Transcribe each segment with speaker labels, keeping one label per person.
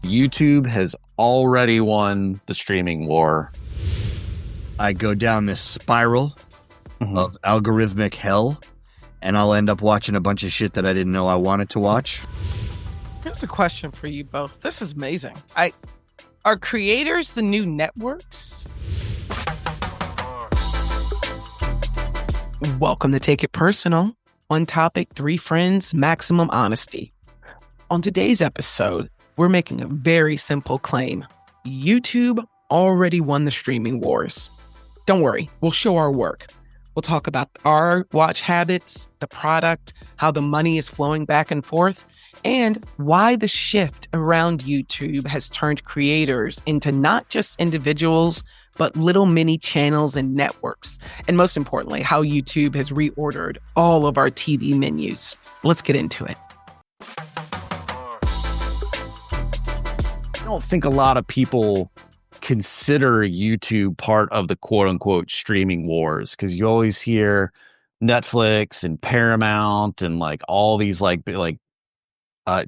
Speaker 1: YouTube has already won the streaming war.
Speaker 2: I go down this spiral of algorithmic hell, and I'll end up watching a bunch of shit that I didn't know I wanted to watch.
Speaker 3: Here's a question for you both. This is amazing. Are creators the new networks? Welcome to Take It Personal. On topic, 3 friends, maximum honesty. On today's episode, we're making a very simple claim. YouTube already won the streaming wars. Don't worry, we'll show our work. We'll talk about our watch habits, the product, how the money is flowing back and forth, and why the shift around YouTube has turned creators into not just individuals, but little mini channels and networks. And most importantly, how YouTube has reordered all of our TV menus. Let's get into it.
Speaker 1: I don't think a lot of people consider YouTube part of the quote unquote streaming wars, because you always hear Netflix and Paramount and like all these like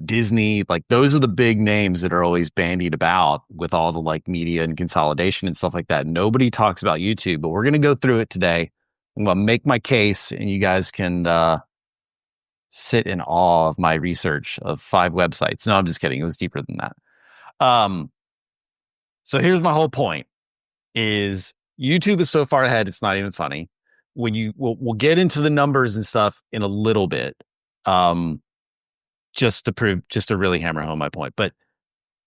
Speaker 1: Disney, like those are the big names that are always bandied about with all the like media and consolidation and stuff like that. Nobody talks about YouTube, but we're going to go through it today. I'm going to make my case and you guys can sit in awe of my research of 5 websites. No, I'm just kidding. It was deeper than that. So here's my whole point is YouTube is so far ahead. It's not even funny. When we'll get into the numbers and stuff in a little bit. Just to really hammer home my point. But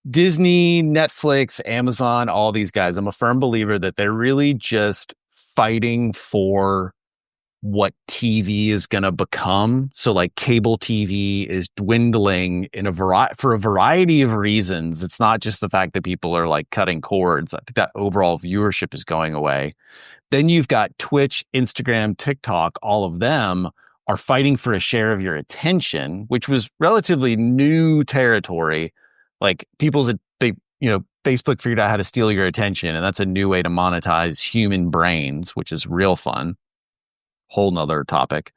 Speaker 1: Disney, Netflix, Amazon, all these guys, I'm a firm believer that they're really just fighting for what TV is going to become. So like cable TV is dwindling for a variety of reasons. It's not just the fact that people are like cutting cords. I think that overall viewership is going away. Then you've got Twitch, Instagram, TikTok, all of them are fighting for a share of your attention, which was relatively new territory. Like Facebook figured out how to steal your attention, and that's a new way to monetize human brains, which is real fun. Whole nother topic.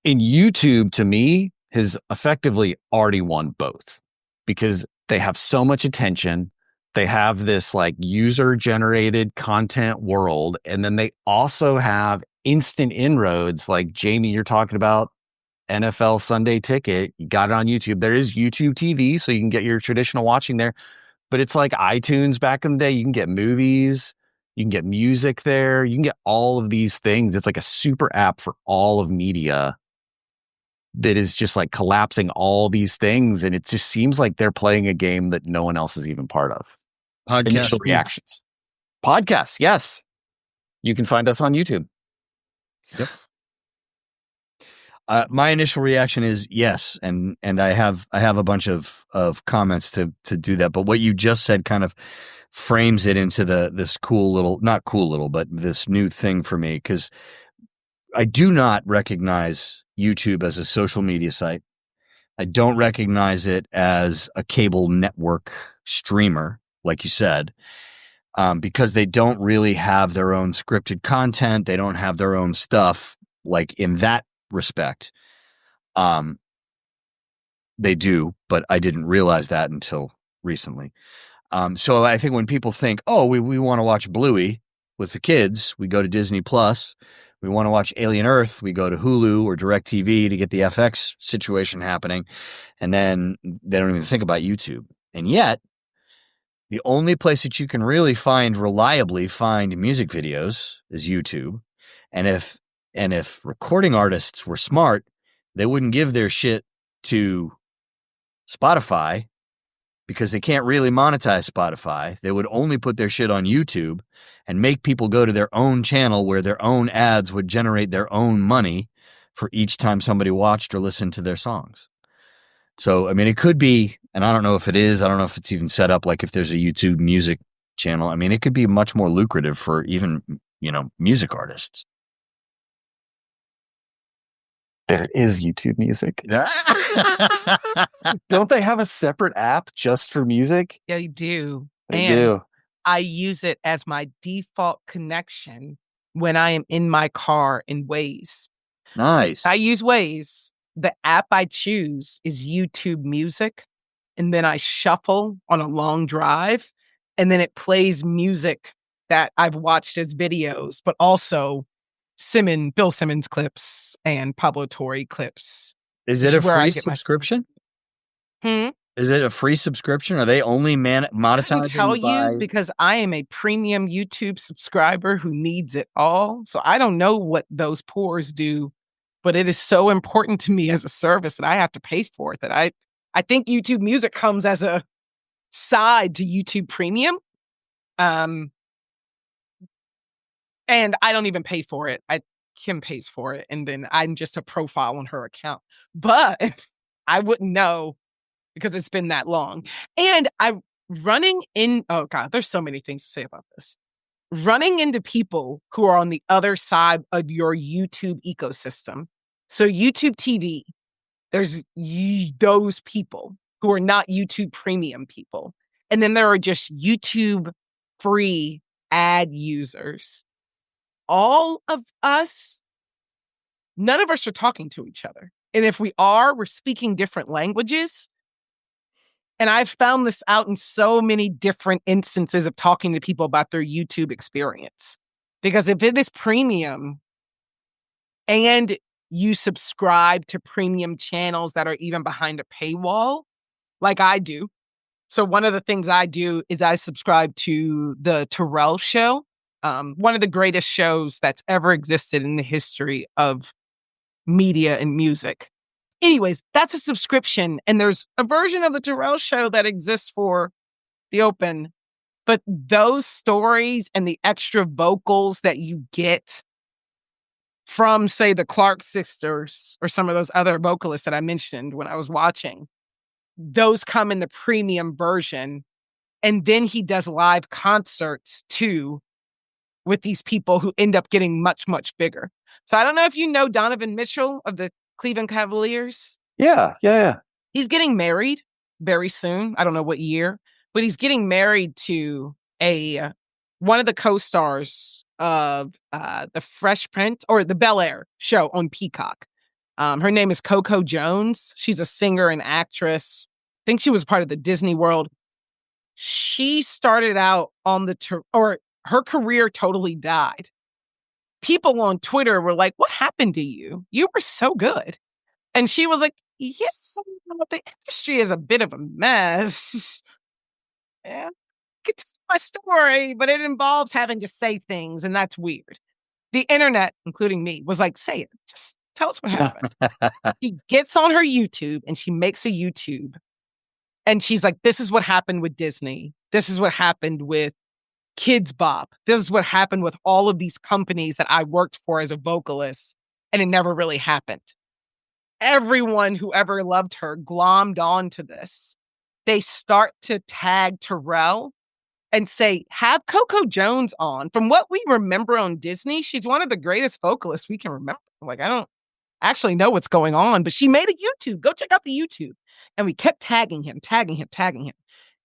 Speaker 1: And YouTube, to me, has effectively already won both because they have so much attention. They have this like user-generated content world, and then they also have instant inroads like Jamie, you're talking about NFL Sunday Ticket. You got it on YouTube. There is YouTube TV, so you can get your traditional watching there. But it's like iTunes back in the day. You can get movies. You can get music there. You can get all of these things. It's like a super app for all of media that is just like collapsing all these things. And it just seems like they're playing a game that no one else is even part of. Initial reactions. Podcasts, yes. You can find us on YouTube.
Speaker 2: Yep. My initial reaction is yes, and I have a bunch of comments to do that. But what you just said kind of frames it into this cool little, not cool little, but this new thing for me, because I do not recognize YouTube as a social media site. I don't recognize it as a cable network streamer, like you said. Because they don't really have their own scripted content. They don't have their own stuff, like in that respect. They do, but I didn't realize that until recently. So I think when people think, oh, we want to watch Bluey with the kids, we go to Disney Plus. We want to watch Alien Earth, we go to Hulu or DirecTV to get the FX situation happening. And then they don't even think about YouTube. And yet, the only place that you can really reliably find music videos is YouTube. And if recording artists were smart, they wouldn't give their shit to Spotify because they can't really monetize Spotify. They would only put their shit on YouTube and make people go to their own channel where their own ads would generate their own money for each time somebody watched or listened to their songs. So, I mean, it could be, and I don't know if it is, I don't know if it's even set up like if there's a YouTube music channel. I mean, it could be much more lucrative for even, music artists.
Speaker 1: There is YouTube Music. Don't they have a separate app just for music?
Speaker 3: Yeah, you do.
Speaker 1: They do.
Speaker 3: I use it as my default connection when I am in my car in Waze.
Speaker 2: Nice.
Speaker 3: So I use Waze. The app I choose is YouTube Music. and then I shuffle on a long drive, and then it plays music that I've watched as videos, but also Bill Simmons clips and Pablo Torre clips.
Speaker 2: Is it a
Speaker 3: where I
Speaker 2: free
Speaker 3: get my-
Speaker 2: subscription?
Speaker 3: Hmm?
Speaker 2: Is it a free subscription? Are they only
Speaker 3: I couldn't
Speaker 2: monetizing
Speaker 3: tell
Speaker 2: by...
Speaker 3: you because I am a premium YouTube subscriber who needs it all. So I don't know what those poors do, but it is so important to me as a service that I have to pay for it that I think YouTube Music comes as a side to YouTube Premium. And I don't even pay for it. Kim pays for it, and then I'm just a profile on her account. But I wouldn't know because it's been that long. And oh God, there's so many things to say about this. Running into people who are on the other side of your YouTube ecosystem. So YouTube TV, there's those people who are not YouTube Premium people. And then there are just YouTube free ad users. All of us, none of us are talking to each other. And if we are, we're speaking different languages. And I've found this out in so many different instances of talking to people about their YouTube experience. Because if it is premium and you subscribe to premium channels that are even behind a paywall, like I do. So one of the things I do is I subscribe to the Terrell Show. One of the greatest shows that's ever existed in the history of media and music. Anyways, that's a subscription. And there's a version of the Terrell Show that exists for the open. But those stories and the extra vocals that you get from, say, the Clark sisters or some of those other vocalists that I mentioned when I was watching, those come in the premium version. And then he does live concerts too with these people who end up getting much, much bigger. So I don't know if you know Donovan Mitchell of the Cleveland Cavaliers.
Speaker 1: Yeah.
Speaker 3: He's getting married very soon. I don't know what year, but he's getting married to one of the co-stars of the Fresh Prince or the Bel Air show on Peacock. Her name is Coco Jones. She's a singer and actress. I think she was part of the Disney World. She started out on her career totally died. People on Twitter were like, "What happened to you? You were so good." And she was like, "Yes, the industry is a bit of a mess. Yeah, it's my story, but it involves having to say things, and that's weird." The internet, including me, was like, "Say it. Just tell us what happened." She gets on her YouTube and she makes a YouTube. And she's like, "This is what happened with Disney. This is what happened with Kids Bop. This is what happened with all of these companies that I worked for as a vocalist, and it never really happened." Everyone who ever loved her glommed onto this. They start to tag Terrell and say, "Have Coco Jones on. From what we remember on Disney, she's one of the greatest vocalists we can remember." Like, I don't actually know what's going on, but she made a YouTube. Go check out the YouTube. And we kept tagging him.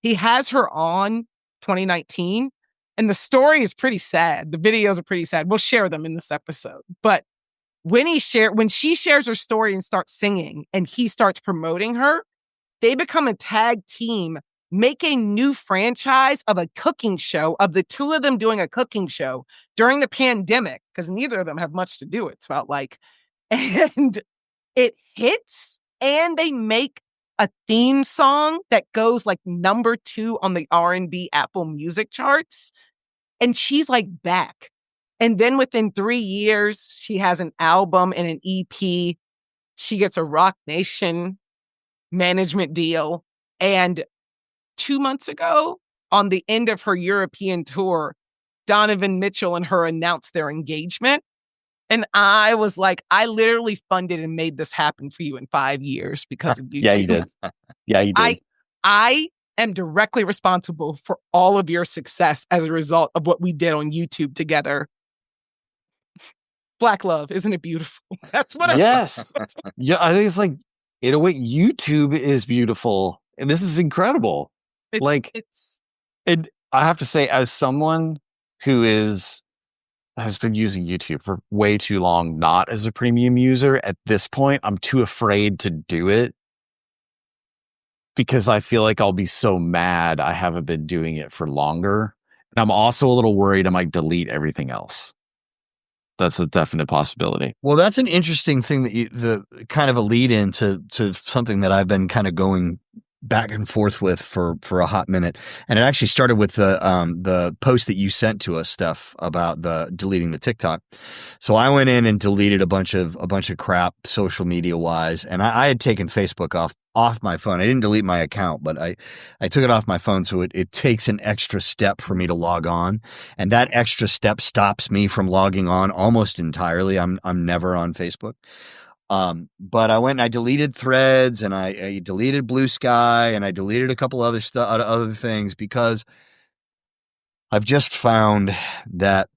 Speaker 3: He has her on 2019. And the story is pretty sad. The videos are pretty sad. We'll share them in this episode. But when she shares her story and starts singing and he starts promoting her, they become a tag team, make a new franchise of a cooking show, of the two of them doing a cooking show during the pandemic, because neither of them have much to do, it felt like. And it hits, and they make a theme song that goes like number 2 on the R&B Apple Music charts. And she's like back. And then within 3 years, she has an album and an EP. She gets a Rock Nation management deal. And 2 months ago, on the end of her European tour, Donovan Mitchell and her announced their engagement. And I was like, I literally funded and made this happen for you in 5 years because of YouTube.
Speaker 1: Yeah, you did. Yeah, you did.
Speaker 3: I am directly responsible for all of your success as a result of what we did on YouTube together. Black love, isn't it beautiful? That's what
Speaker 1: Yes. Yeah, I think it's like, in a way, YouTube is beautiful. And this is incredible. I have to say, as someone who has been using YouTube for way too long, not as a premium user, at this point, I'm too afraid to do it. because I feel like I'll be so mad I haven't been doing it for longer. And I'm also a little worried I might delete everything else. That's a definite possibility.
Speaker 2: Well, that's an interesting thing that the kind of a lead in to something that I've been kind of going back and forth with for a hot minute. And it actually started with the post that you sent to us, Steph, about the deleting the TikTok. So I went in and deleted a bunch of crap social media wise. And I had taken Facebook off my phone. I didn't delete my account, but I took it off my phone. So it takes an extra step for me to log on. And that extra step stops me from logging on almost entirely. I'm never on Facebook. But I went and I deleted Threads and I deleted Blue Sky and I deleted a couple other things because I've just found that,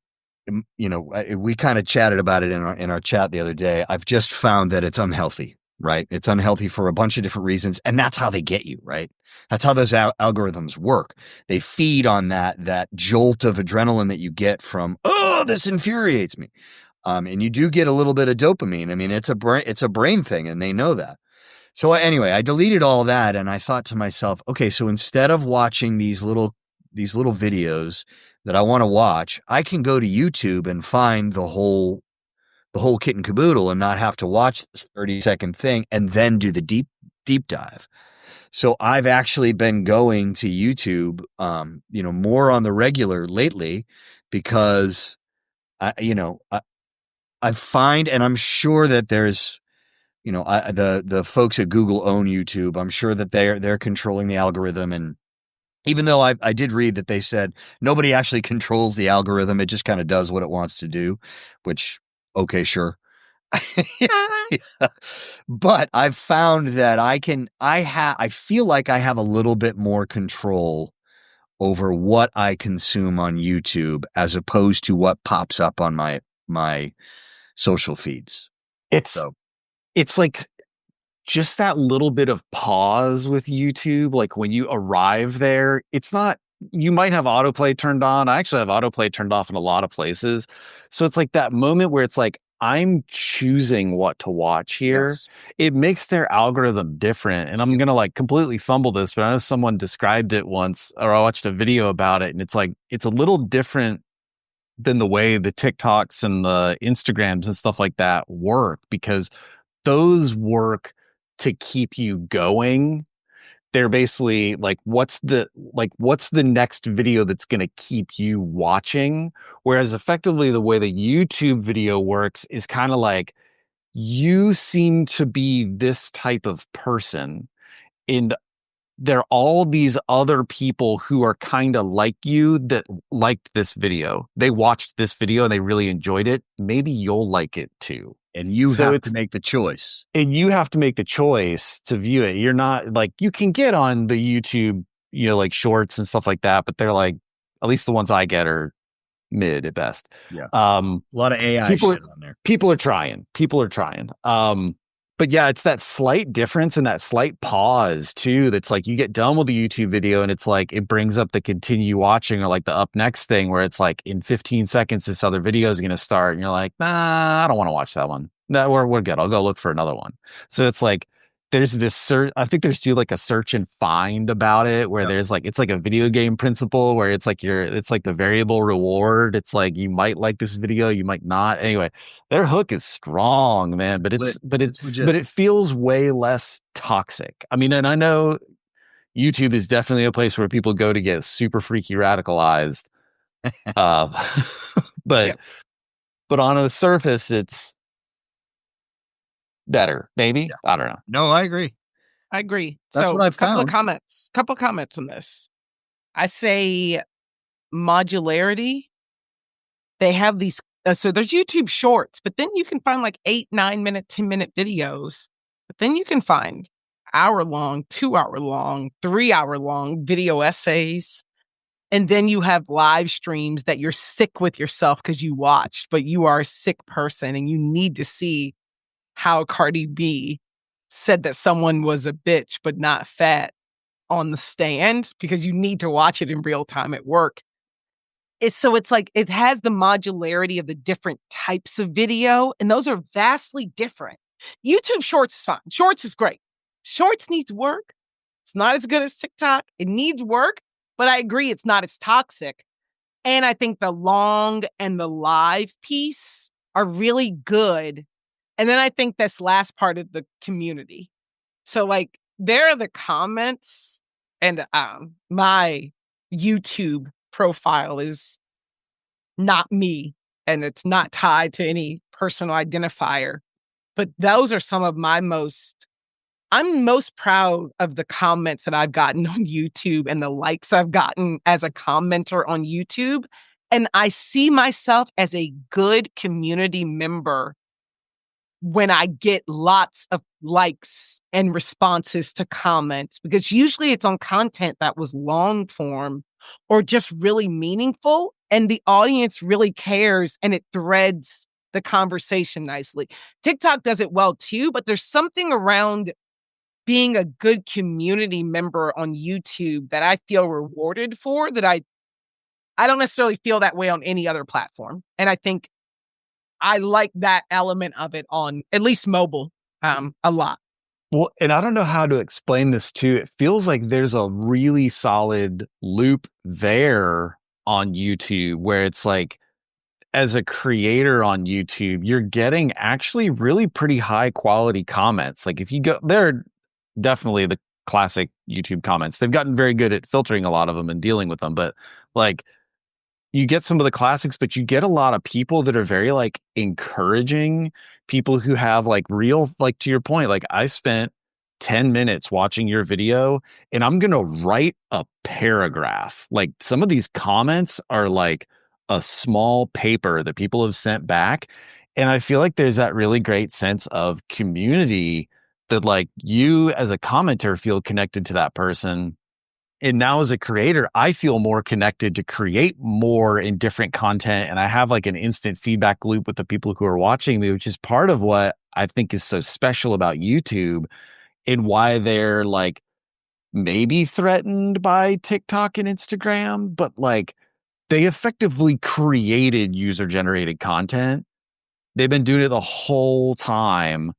Speaker 2: we kind of chatted about it in our chat the other day. I've just found that it's unhealthy, right? It's unhealthy for a bunch of different reasons. And that's how they get you, right? That's how those algorithms work. They feed on that jolt of adrenaline that you get from, oh, this infuriates me. And you do get a little bit of dopamine. I mean, it's a brain thing and they know that. So anyway, I deleted all that and I thought to myself, okay, so instead of watching these little videos that I want to watch, I can go to YouTube and find the whole kit and caboodle and not have to watch this 30-second thing and then do the deep dive. So I've actually been going to YouTube, more on the regular lately because I find, and I'm sure that there's, the folks at Google own YouTube. I'm sure that they're controlling the algorithm. And even though I did read that they said nobody actually controls the algorithm, it just kind of does what it wants to do, which, okay, sure. Yeah. But I've found that I feel like I have a little bit more control over what I consume on YouTube as opposed to what pops up on my social feeds.
Speaker 1: It's like just that little bit of pause with YouTube. Like when you arrive there, it's not, you might have autoplay turned on. I actually have autoplay turned off in a lot of places. So it's like that moment where it's like, I'm choosing what to watch here.
Speaker 2: Yes.
Speaker 1: It makes their algorithm different. And I'm going to like completely fumble this, but I know someone described it once, or I watched a video about it. And it's like, it's a little different than the way the TikToks and the Instagrams and stuff like that work, because those work to keep you going. They're basically like, what's the next video that's going to keep you watching? Whereas effectively the way the YouTube video works is kind of like, you seem to be this type of person, and there are all these other people who are kind of like you that liked this video. They watched this video and they really enjoyed it. Maybe you'll like it too.
Speaker 2: And you have to make the choice.
Speaker 1: And you have to make the choice to view it. You're not like, you can get on the YouTube, like shorts and stuff like that, but they're like, at least the ones I get are mid at best.
Speaker 2: Yeah. A lot of AI shit on there.
Speaker 1: People are trying. But yeah, it's that slight difference and that slight pause too. That's like, you get done with the YouTube video and it's like, it brings up the continue watching or like the up next thing where it's like in 15 seconds, this other video is going to start. And you're like, nah, I don't want to watch that one. No, we're good. I'll go look for another one. So it's like, there's this search. I think there's still like a search and find about it where there's like, it's like a video game principle where it's like it's like the variable reward. It's like, you might like this video, you might not. Anyway, their hook is strong, man, but it feels way less toxic. I mean, and I know YouTube is definitely a place where people go to get super freaky radicalized. But on the surface, it's better, maybe. Yeah. I don't know.
Speaker 2: No, I agree.
Speaker 3: That's what I've found. Couple comments on this. I say modularity. They have these, so there's YouTube shorts, but then you can find like 8, 9 minute, 10-minute videos. But then you can find hour-long, 2-hour-long, 3-hour-long video essays. And then you have live streams that you're sick with yourself because you watched, but you are a sick person and you need to see how Cardi B said that someone was a bitch but not fat on the stand, because you need to watch it in real time at work. It's like it has the modularity of the different types of video, and those are vastly different. YouTube Shorts is fine. Shorts is great. Shorts needs work, It's not as good as TikTok. It needs work, but I agree it's not as toxic. And I think the long and the live piece are really good. And then I think this last part of the community. So like there are the comments, and my YouTube profile is not me, and it's not tied to any personal identifier. But those are some of I'm most proud of the comments that I've gotten on YouTube and the likes I've gotten as a commenter on YouTube. And I see myself as a good community member when I get lots of likes and responses to comments, because usually it's on content that was long form or just really meaningful, and the audience really cares and it threads the conversation nicely. TikTok does it well too, but there's something around being a good community member on YouTube that I feel rewarded for, that I don't necessarily feel that way on any other platform. And I think I like that element of it on at least mobile a lot.
Speaker 1: Well, and I don't know how to explain this too. It feels like there's a really solid loop there on YouTube where it's like, as a creator on YouTube, you're getting actually really pretty high quality comments. Like if you go, they're definitely the classic YouTube comments. They've gotten very good at filtering a lot of them and dealing with them. But like you get some of the classics, but you get a lot of people that are very like encouraging, people who have like real, like to your point, like I spent 10 minutes watching your video and I'm going to write a paragraph. Like some of these comments are like a small paper that people have sent back. And I feel like there's that really great sense of community that like you as a commenter feel connected to that person. And now as a creator, I feel more connected to create more in different content. And I have like an instant feedback loop with the people who are watching me, which is part of what I think is so special about YouTube and why they're like maybe threatened by TikTok and Instagram, but like they effectively created user-generated content. They've been doing it the whole time,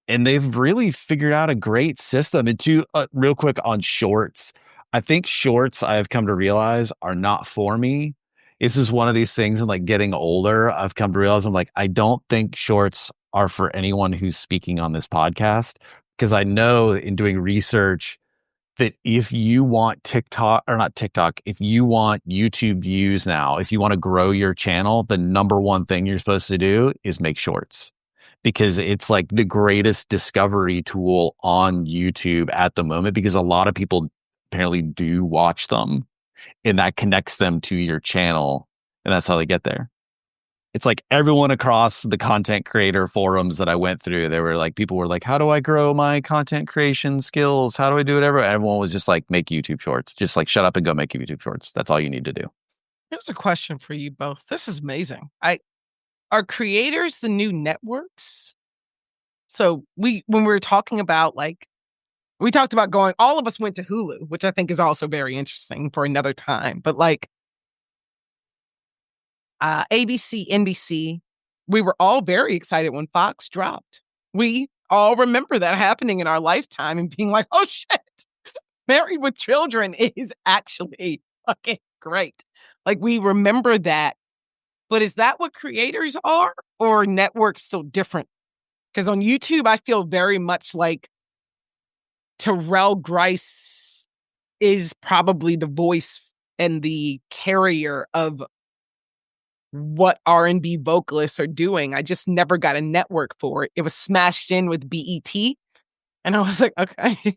Speaker 1: and they've really figured out a great system. And to real quick on shorts, I think shorts, I have come to realize, are not for me. This is one of these things, and like getting older, I've come to realize I'm like, I don't think shorts are for anyone who's speaking on this podcast, because I know in doing research that if you want TikTok, or not TikTok, if you want YouTube views now, if you want to grow your channel, the number one thing you're supposed to do is make shorts, because it's like the greatest discovery tool on YouTube at the moment, because a lot of people apparently do watch them and that connects them to your channel. And that's how they get there. It's like everyone across the content creator forums that I went through, they were like, people were like, how do I grow my content creation skills? How do I do it? Everyone was just like, make YouTube shorts. Just like, shut up and go make YouTube shorts. That's all you need to do.
Speaker 3: Here's a question for you both. This is amazing. Are creators the new networks? So when we were talking about like, we talked about going, all of us went to Hulu, which I think is also very interesting for another time. But like ABC, NBC, we were all very excited when Fox dropped. We all remember that happening in our lifetime and being like, oh shit, Married with Children is actually fucking great. Like we remember that. But is that what creators are, or networks still different? Because on YouTube, I feel very much like Terrell Grice is probably the voice and the carrier of what R&B vocalists are doing. I just never got a network for it. It was smashed in with BET. And I was like, okay.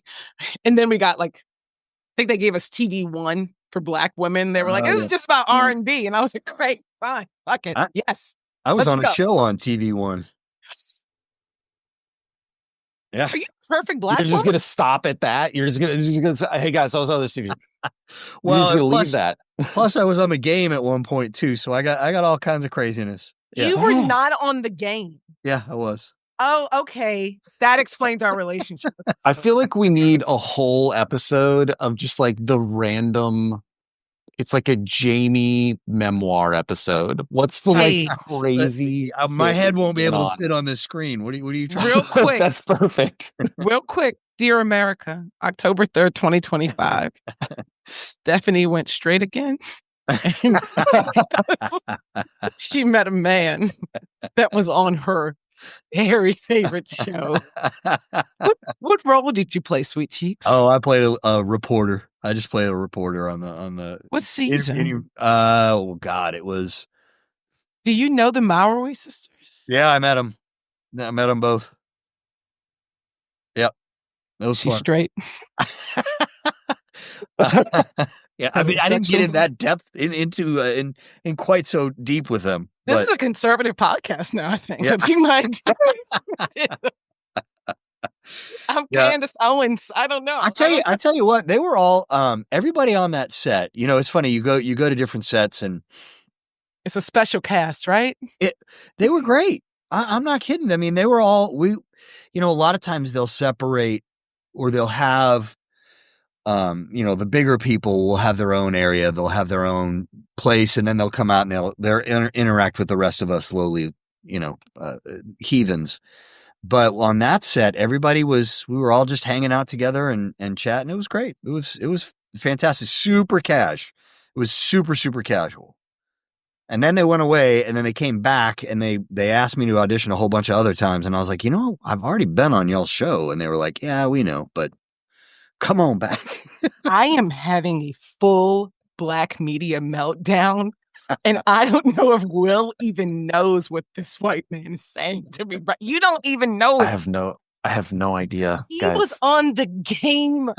Speaker 3: And then we got like, I think they gave us TV One for Black women. They were like, this is just about R&B. And I was like, great, fine, fuck it. Yes.
Speaker 2: I was on a show on TV One. Yeah.
Speaker 3: Are you perfect Black
Speaker 1: You're just
Speaker 3: woman?
Speaker 1: going to stop at that? You're just going to say, hey guys, I was on this TV.
Speaker 2: Well,
Speaker 1: you're just going to leave that.
Speaker 2: Plus, I was on the game at one point too, so I got all kinds of craziness. Yeah.
Speaker 3: You were not on the game.
Speaker 2: Yeah, I was.
Speaker 3: Oh, okay. That explains our relationship.
Speaker 1: I feel like we need a whole episode of just like the random. It's like a Jamie memoir episode. What's the like crazy?
Speaker 2: My head won't be able to fit on this screen. What are you trying?
Speaker 3: Real quick.
Speaker 1: That's perfect.
Speaker 3: Real quick. Dear America, October 3rd, 2025. Stephanie went straight again. And she met a man that was on her very favorite show. What role did you play, Sweet Cheeks?
Speaker 2: Oh, I played a reporter. I just played a reporter on the.
Speaker 3: What season?
Speaker 2: Oh God, it was.
Speaker 3: Do you know the Mowry sisters?
Speaker 2: Yeah, I met them. I met them both. Yep, it was
Speaker 3: She's
Speaker 2: fun.
Speaker 3: straight.
Speaker 2: Yeah, I mean, I didn't get in that depth into quite so deep with them.
Speaker 3: This is a conservative podcast now, I think.
Speaker 2: Yeah.
Speaker 3: You might. I'm Candace Owens. I don't know.
Speaker 2: I tell you what, they were all everybody on that set. You know, it's funny. You go to different sets and
Speaker 3: it's a special cast, right?
Speaker 2: They were great. I'm not kidding. I mean, they were all a lot of times they'll separate or they'll have the bigger people will have their own area, they'll have their own place, and then they'll come out and they'll interact with the rest of us lowly, heathens. But on that set, we were all just hanging out together and chatting. It was great. It was fantastic. Super cash. It was super, super casual. And then they went away and then they came back and they asked me to audition a whole bunch of other times. And I was like, I've already been on y'all's show. And they were like, yeah, we know, but come on back.
Speaker 3: I am having a full black media meltdown. And I don't know if Will even knows what this white man is saying to me, but you don't even know.
Speaker 1: I have no idea.
Speaker 3: He
Speaker 1: guys.
Speaker 3: was on the game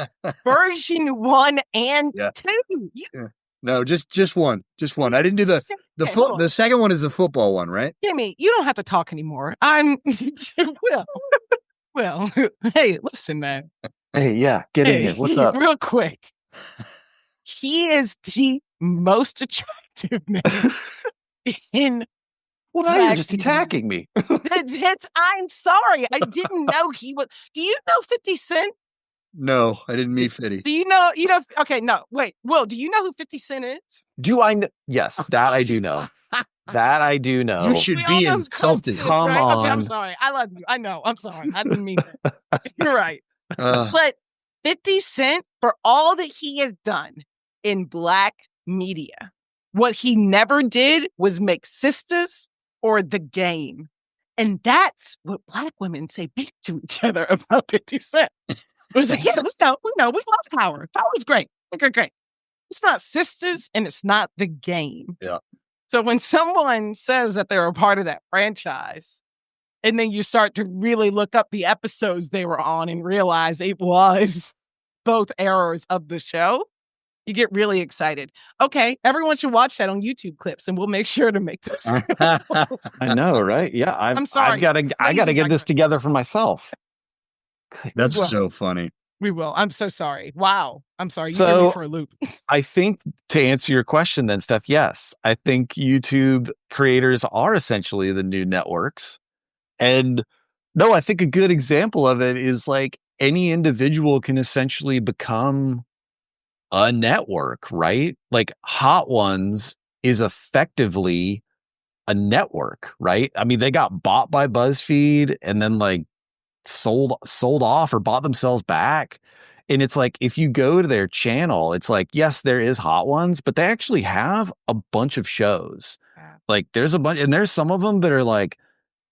Speaker 3: version 1 and 2.
Speaker 2: No, just one. Just one. I didn't do the second one is the football one, right?
Speaker 3: Kimmy, you don't have to talk anymore. Well, hey, listen, man.
Speaker 1: Hey, yeah, get in here. What's up?
Speaker 3: Real quick. He is the most attractive man in.
Speaker 1: Well, now you're just attacking me.
Speaker 3: I'm sorry. I didn't know he was. Do you know 50 Cent?
Speaker 2: No, I didn't meet 50.
Speaker 3: Do you know? Okay, no. Wait, Will, do you know who 50 Cent is?
Speaker 1: Do I know? Yes, that I do know. That I do know.
Speaker 2: You should be insulted.
Speaker 1: Come
Speaker 3: right?
Speaker 1: on.
Speaker 3: Okay, I'm sorry. I love you. I know. I'm sorry. I didn't mean that. You're right.
Speaker 2: Uh,
Speaker 3: But 50 Cent, for all that he has done in black media, what he never did was make sisters or the game. And that's what black women say back to each other about 50 Cent. It was like, yeah, we know, we love Power. Power's great. Great. It's not sisters and it's not the game.
Speaker 2: Yeah.
Speaker 3: So when someone says that they're a part of that franchise, and then you start to really look up the episodes they were on and realize it was both eras of the show, you get really excited. Okay, everyone should watch that on YouTube clips, and we'll make sure to make this.
Speaker 1: I know, right? Yeah, I'm sorry. I gotta get this together for myself.
Speaker 2: That's so funny.
Speaker 3: We will. I'm so sorry. Wow. I'm sorry. You
Speaker 1: So,
Speaker 3: threw me for a loop.
Speaker 1: I think to answer your question then, Steph, yes. I think YouTube creators are essentially the new networks. And no, I think a good example of it is like any individual can essentially become a network, right? Like Hot Ones is effectively a network, right? I mean, they got bought by BuzzFeed and then like sold off or bought themselves back. And it's like, if you go to their channel, it's like, yes, there is Hot Ones, but they actually have a bunch of shows. Like there's a bunch, and there's some of them that are like,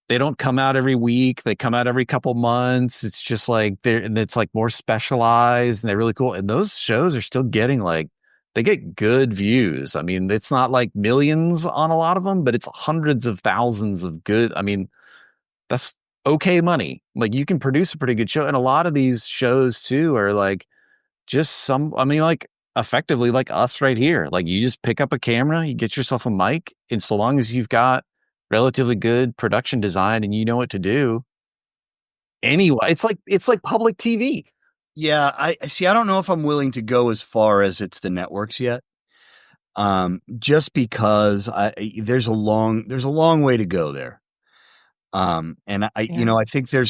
Speaker 1: they don't come out every week. They come out every couple months. It's just like and it's like more specialized and they're really cool. And those shows are still getting like, they get good views. I mean, it's not like millions on a lot of them, but it's hundreds of thousands of good. I mean, that's okay money. Like you can produce a pretty good show. And a lot of these shows too are like like effectively like us right here. Like you just pick up a camera, you get yourself a mic, and so long as you've got relatively good production design and you know what to do. Anyway, it's like public TV.
Speaker 2: Yeah, I don't know if I'm willing to go as far as it's the networks yet. Just because there's a long way to go there. And I think there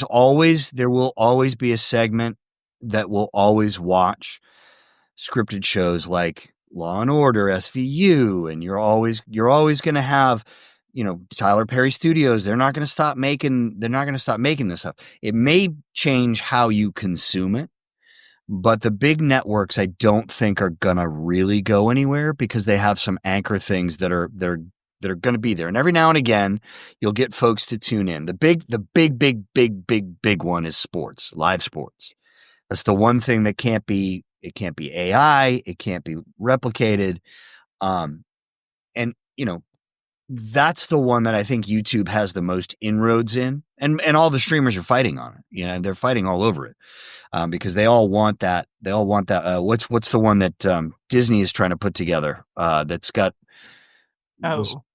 Speaker 2: will always be a segment that will always watch scripted shows like Law and Order, SVU, and you're always going to have Tyler Perry Studios, they're not going to stop making this stuff. It may change how you consume it, but the big networks I don't think are going to really go anywhere because they have some anchor things that are going to be there. And every now and again, you'll get folks to tune in. The big one is sports, live sports. That's the one thing that can't be AI. It can't be replicated. And that's the one that I think YouTube has the most inroads in, and all the streamers are fighting on it. They're fighting all over it because they all want that. They all want that. What's the one that Disney is trying to put together? That's got.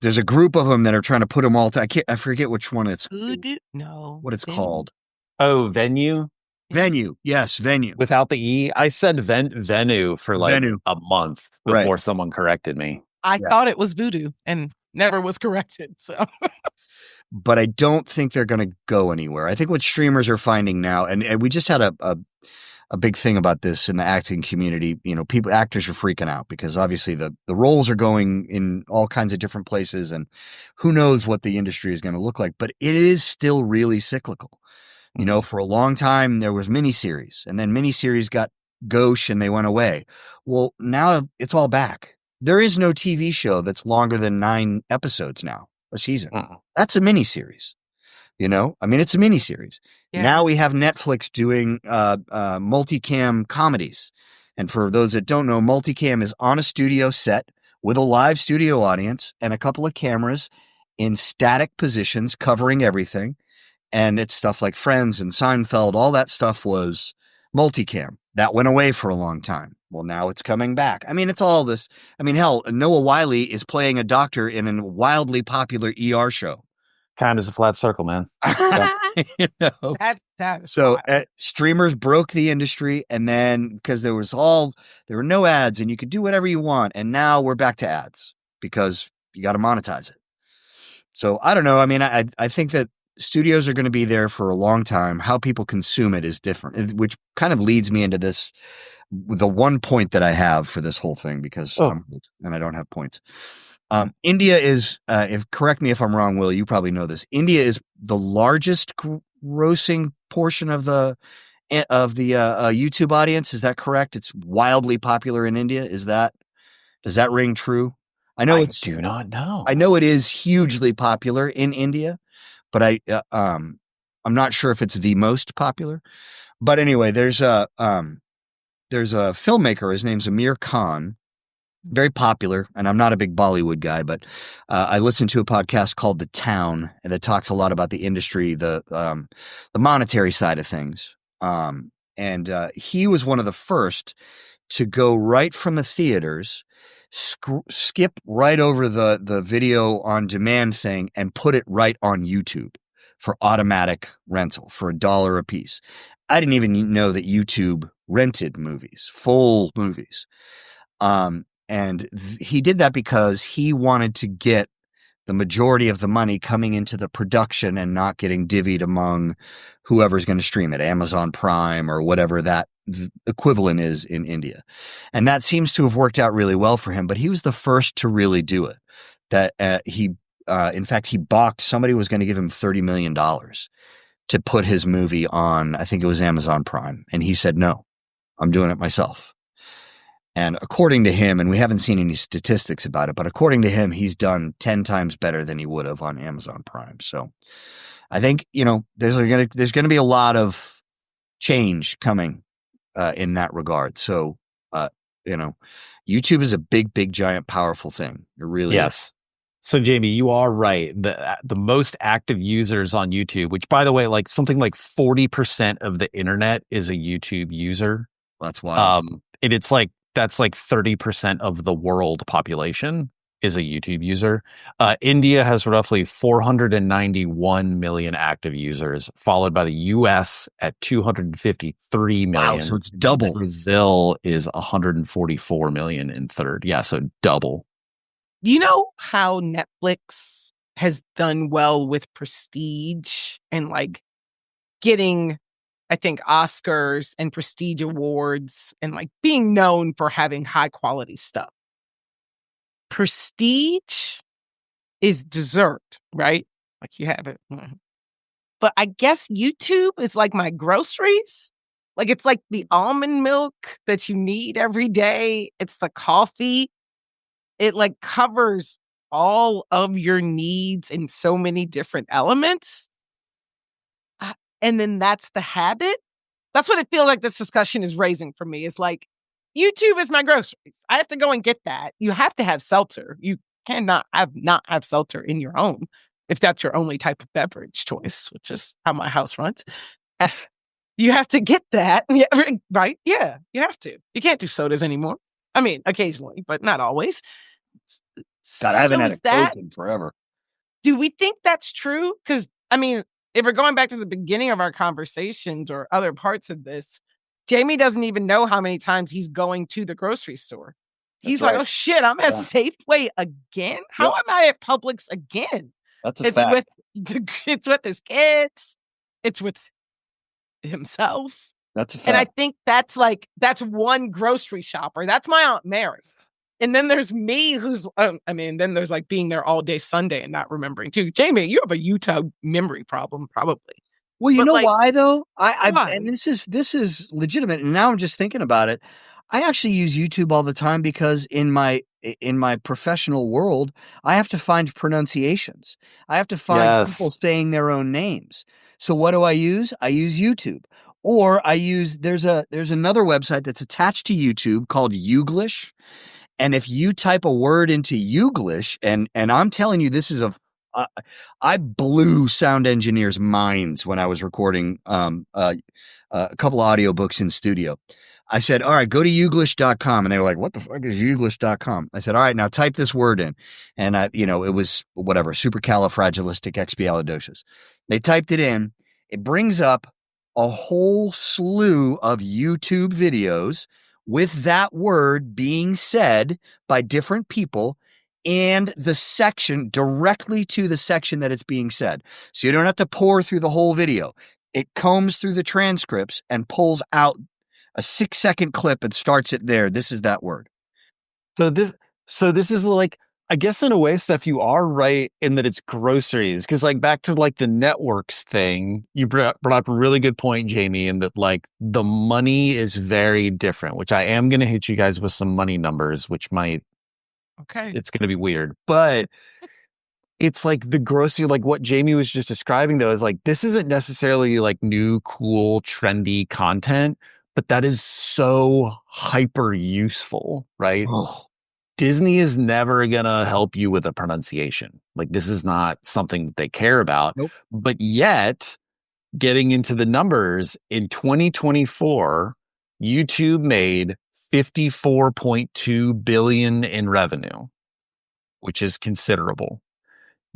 Speaker 2: There's a group of them that are trying to put them all. I forget which one it's. What it's called?
Speaker 1: Oh, Venue.
Speaker 2: Venue, yes, Venue.
Speaker 1: Without the E, I said Venue for like a month before someone corrected me.
Speaker 3: I thought it was Voodoo and never was corrected. So,
Speaker 2: but I don't think they're going to go anywhere. I think what streamers are finding now, and we just had a big thing about this in the acting community. Actors are freaking out because obviously the roles are going in all kinds of different places, and who knows what the industry is going to look like. But it is still really cyclical. For a long time there was miniseries, and then miniseries got gauche and they went away. Well, now it's all back. There is no TV show that's longer than 9 episodes now a season. That's a miniseries. It's a miniseries. Yeah. Now we have Netflix doing multicam comedies. And for those that don't know, multicam is on a studio set with a live studio audience and a couple of cameras in static positions covering everything. And it's stuff like Friends and Seinfeld. All that stuff was multicam. That went away for a long time. Well, now it's coming back. It's all this. Hell, Noah Wyle is playing a doctor in a wildly popular ER show.
Speaker 1: Time is a flat circle, man.
Speaker 2: Streamers broke the industry, and then because there were no ads, and you could do whatever you want, and now we're back to ads because you got to monetize it. So I don't know. I think that studios are going to be there for a long time. How people consume it is different, which kind of leads me into this, the one point that I have for this whole thing, because I'm old and I don't have points. India is, correct me if I'm wrong, Will, you probably know this. India is the largest grossing portion of the YouTube audience. Is that correct? It's wildly popular in India. Does that ring true? I do
Speaker 1: not know.
Speaker 2: I know it is hugely popular in India, but I'm not sure if it's the most popular. But anyway, there's a filmmaker. His name's Amir Khan, very popular. And I'm not a big Bollywood guy, but I listen to a podcast called The Town, and that talks a lot about the industry, the monetary side of things. And he was one of the first to go right from the theaters, skip right over the video on demand thing and put it right on YouTube for automatic rental for $1 a piece. I didn't even know that YouTube rented movies, full movies. And he did that because he wanted to get the majority of the money coming into the production and not getting divvied among whoever's going to stream it, Amazon Prime or whatever that equivalent is in India. And that seems to have worked out really well for him, but he was the first to really do it. That in fact, he balked. Somebody was going to give him $30 million to put his movie on, I think it was Amazon Prime. And he said, no, I'm doing it myself. And according to him, and we haven't seen any statistics about it, but according to him, he's done 10 times better than he would have on Amazon Prime. So I think, there's going to be a lot of change coming in that regard. So, YouTube is a big, big, giant, powerful thing. It really is.
Speaker 1: So Jamie, you are right. The most active users on YouTube, which by the way, like something like 40% of the internet is a YouTube user.
Speaker 2: That's wild.
Speaker 1: And it's like, that's like 30% of the world population is a YouTube user. India has roughly 491 million active users, followed by the US at 253 million.
Speaker 2: Wow, so it's double.
Speaker 1: Brazil is 144 million in third. Yeah, so double.
Speaker 3: You know how Netflix has done well with prestige and like getting, I think, Oscars and prestige awards and like being known for having high quality stuff. Prestige is dessert, right? Like you have it. But I guess YouTube is like my groceries. Like it's like the almond milk that you need every day. It's the coffee. It like covers all of your needs in so many different elements. And then that's the habit. That's what it feels like this discussion is raising for me. Is like, YouTube is my groceries. I have to go and get that. You have to have seltzer. You cannot not have seltzer in your home if that's your only type of beverage choice, which is how my house runs. You have to get that. Yeah, right? Yeah, you have to. You can't do sodas anymore. I mean, occasionally, but not always.
Speaker 2: God, I haven't
Speaker 3: So
Speaker 2: had
Speaker 3: is
Speaker 2: a
Speaker 3: that,
Speaker 2: Coke in forever.
Speaker 3: do we think that's true? Because, I mean, if we're going back to the beginning of our conversations or other parts of this, Jamie doesn't even know how many times he's going to the grocery store. He's
Speaker 2: That's
Speaker 3: like,
Speaker 2: right.
Speaker 3: oh shit, I'm at
Speaker 2: Yeah.
Speaker 3: Safeway again? How
Speaker 2: Yep.
Speaker 3: am I at Publix again?
Speaker 2: That's a
Speaker 3: It's
Speaker 2: fact.
Speaker 3: it's with his kids. It's with himself.
Speaker 2: That's a fact.
Speaker 3: And I think that's one grocery shopper. That's my Aunt Mary. And then there's me who's, then there's like being there all day Sunday and not remembering too. Jamie, you have a Utah memory problem, probably.
Speaker 2: Well, you
Speaker 3: But,
Speaker 2: know
Speaker 3: like,
Speaker 2: why though?
Speaker 3: why?
Speaker 2: And this is legitimate. And now I'm just thinking about it. I actually use YouTube all the time because in my professional world, I have to find pronunciations. I have to find people saying their own names. So what do I use? I use YouTube. Or I use there's another website that's attached to YouTube called Uglish. And if you type a word into Uglish, and I'm telling you, this is I blew sound engineers' minds when I was recording a couple of audiobooks in studio. I said, all right, go to uglish.com. And they were like, what the fuck is uglish.com? I said, all right, now type this word in. And it was whatever, supercalifragilisticexpialidocious. They typed it in. It brings up a whole slew of YouTube videos with that word being said by different people and the section directly to the section that it's being said. So you don't have to pour through the whole video. It combs through the transcripts and pulls out a 6-second clip and starts it there. This is that word.
Speaker 1: So this is like, I guess in a way, Steph, you are right in that it's groceries. Cause like back to like the networks thing, you brought up a really good point, Jamie, in that like the money is very different, which I am going to hit you guys with some money numbers, which it's going to be weird, but it's like the grocery, like what Jamie was just describing though, is like, this isn't necessarily like new, cool, trendy content, but that is so hyper useful, right?
Speaker 2: Oh.
Speaker 1: Disney is never going to help you with a pronunciation. Like this is not something that they care about.
Speaker 2: Nope.
Speaker 1: But yet, getting into the numbers, in 2024, YouTube made $54.2 billion in revenue, which is considerable.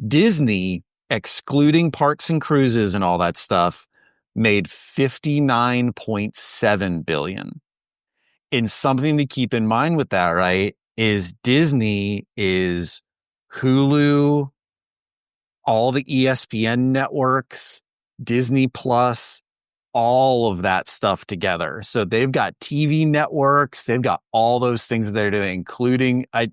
Speaker 1: Disney, excluding parks and cruises and all that stuff, made $59.7 billion. And something to keep in mind with that, right, is Disney is Hulu, all the ESPN networks, Disney Plus, all of that stuff together. So they've got TV networks, they've got all those things that they're doing, including, I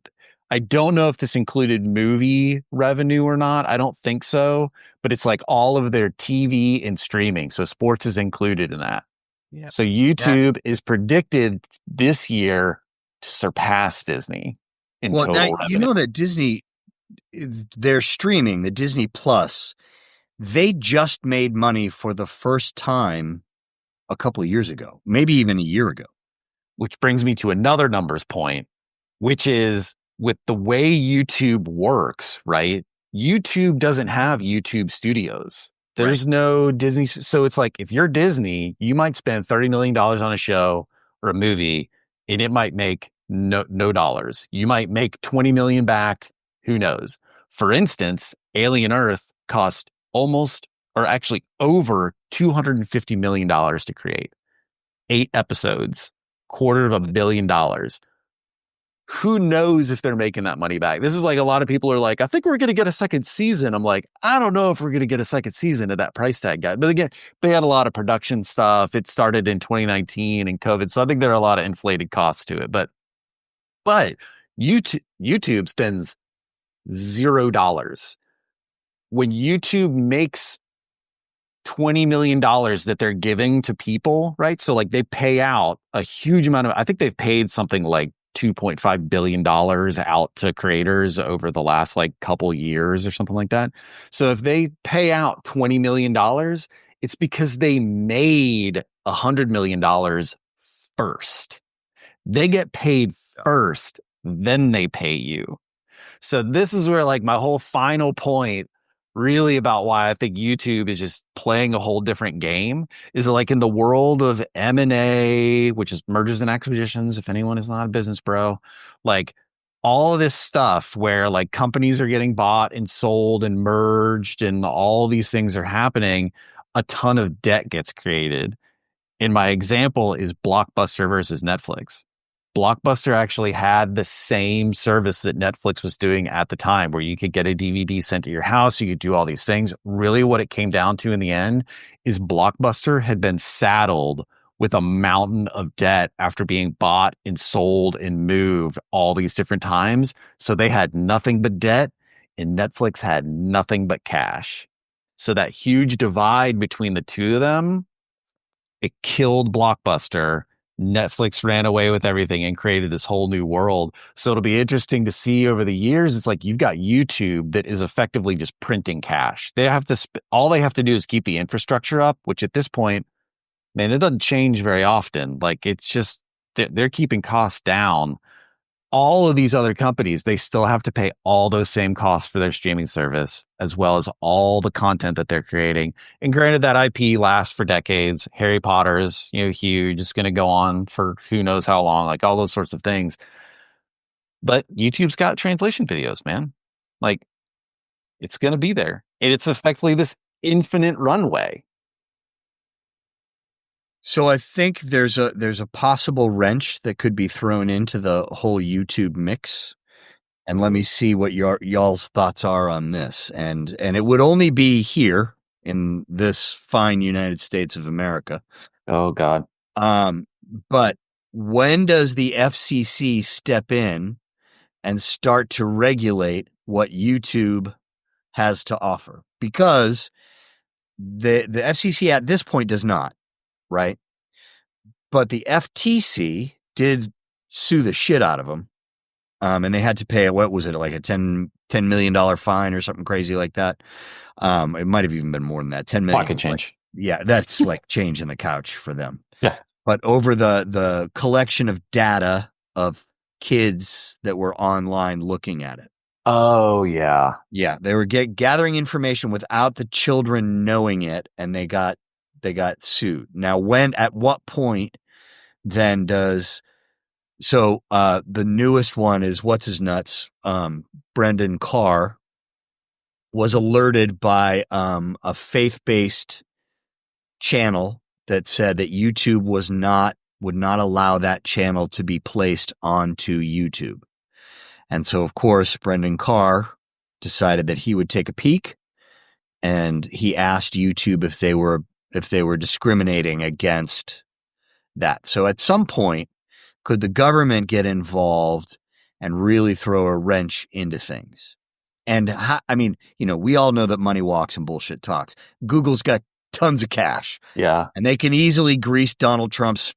Speaker 1: don't know if this included movie revenue or not. I don't think so, but it's like all of their TV and streaming. So sports is included in that.
Speaker 3: Yep.
Speaker 1: So YouTube is predicted this year to surpass Disney in total revenue.
Speaker 2: You know that Disney, their streaming, the Disney Plus, they just made money for the first time a couple of years ago, maybe even a year ago.
Speaker 1: Which brings me to another numbers point, which is with the way YouTube works, right? YouTube doesn't have YouTube Studios. There's no Disney. So it's like, if you're Disney, you might spend $30 million on a show or a movie and it might make no dollars. You might make 20 million back. Who knows? For instance, Alien Earth cost almost, or actually over $250 million to create. 8 episodes, $250 million. Who knows if they're making that money back? This is like, a lot of people are like, I think we're going to get a second season. I'm like, I don't know if we're going to get a second season of that price tag, guy. But again, they had a lot of production stuff. It started in 2019 and COVID. So I think there are a lot of inflated costs to it. But YouTube spends $0. When YouTube makes $20 million that they're giving to people, right? So like they pay out a huge amount of, I think they've paid something like $2.5 billion out to creators over the last like couple years or something like that. So if they pay out $20 million, it's because they made $100 million first. They get paid first, then they pay you. So this is where like my whole final point really about why I think YouTube is just playing a whole different game is like in the world of M&A, which is mergers and acquisitions, if anyone is not a business bro, like all of this stuff where like companies are getting bought and sold and merged and all these things are happening, a ton of debt gets created. And my example is Blockbuster versus Netflix. Blockbuster actually had the same service that Netflix was doing at the time, where you could get a DVD sent to your house. You could do all these things. Really, what it came down to in the end is Blockbuster had been saddled with a mountain of debt after being bought and sold and moved all these different times. So they had nothing but debt, and Netflix had nothing but cash. So that huge divide between the two of them, it killed Blockbuster. Netflix ran away with everything and created this whole new world. So it'll be interesting to see over the years. It's like you've got YouTube that is effectively just printing cash. They have to, all they have to do is keep the infrastructure up, which at this point, man, it doesn't change very often. Like it's just, they're keeping costs down. All of these other companies, they still have to pay all those same costs for their streaming service, as well as all the content that they're creating. And granted, that IP lasts for decades. Harry Potter is, huge. It's going to go on for who knows how long, like all those sorts of things. But YouTube's got translation videos, man. Like it's going to be there. And it's effectively this infinite runway.
Speaker 2: So I think there's a possible wrench that could be thrown into the whole YouTube mix. And let me see what y'all's thoughts are on this. And it would only be here in this fine United States of America.
Speaker 1: Oh God.
Speaker 2: But when does the FCC step in and start to regulate what YouTube has to offer? Because the FCC at this point does not, right? But the FTC did sue the shit out of them. And they had to pay, what was it, like a $10 million fine or something crazy like that. It might have even been more than that. 10 million.
Speaker 1: Pocket change.
Speaker 2: Yeah, that's like change in the couch for them.
Speaker 1: Yeah.
Speaker 2: But over the collection of data of kids that were online looking at it.
Speaker 1: Oh, yeah.
Speaker 2: Yeah, they were gathering information without the children knowing it, and they got sued. Now, at what point then does... So the newest one is what's his nuts. Brendan Carr was alerted by a faith-based channel that said that YouTube would not allow that channel to be placed onto YouTube. And so, of course, Brendan Carr decided that he would take a peek, and he asked YouTube if they were discriminating against that. So at some point, could the government get involved and really throw a wrench into things? And we all know that money walks and bullshit talks. Google's got tons of cash.
Speaker 1: Yeah.
Speaker 2: And they can easily grease Donald Trump's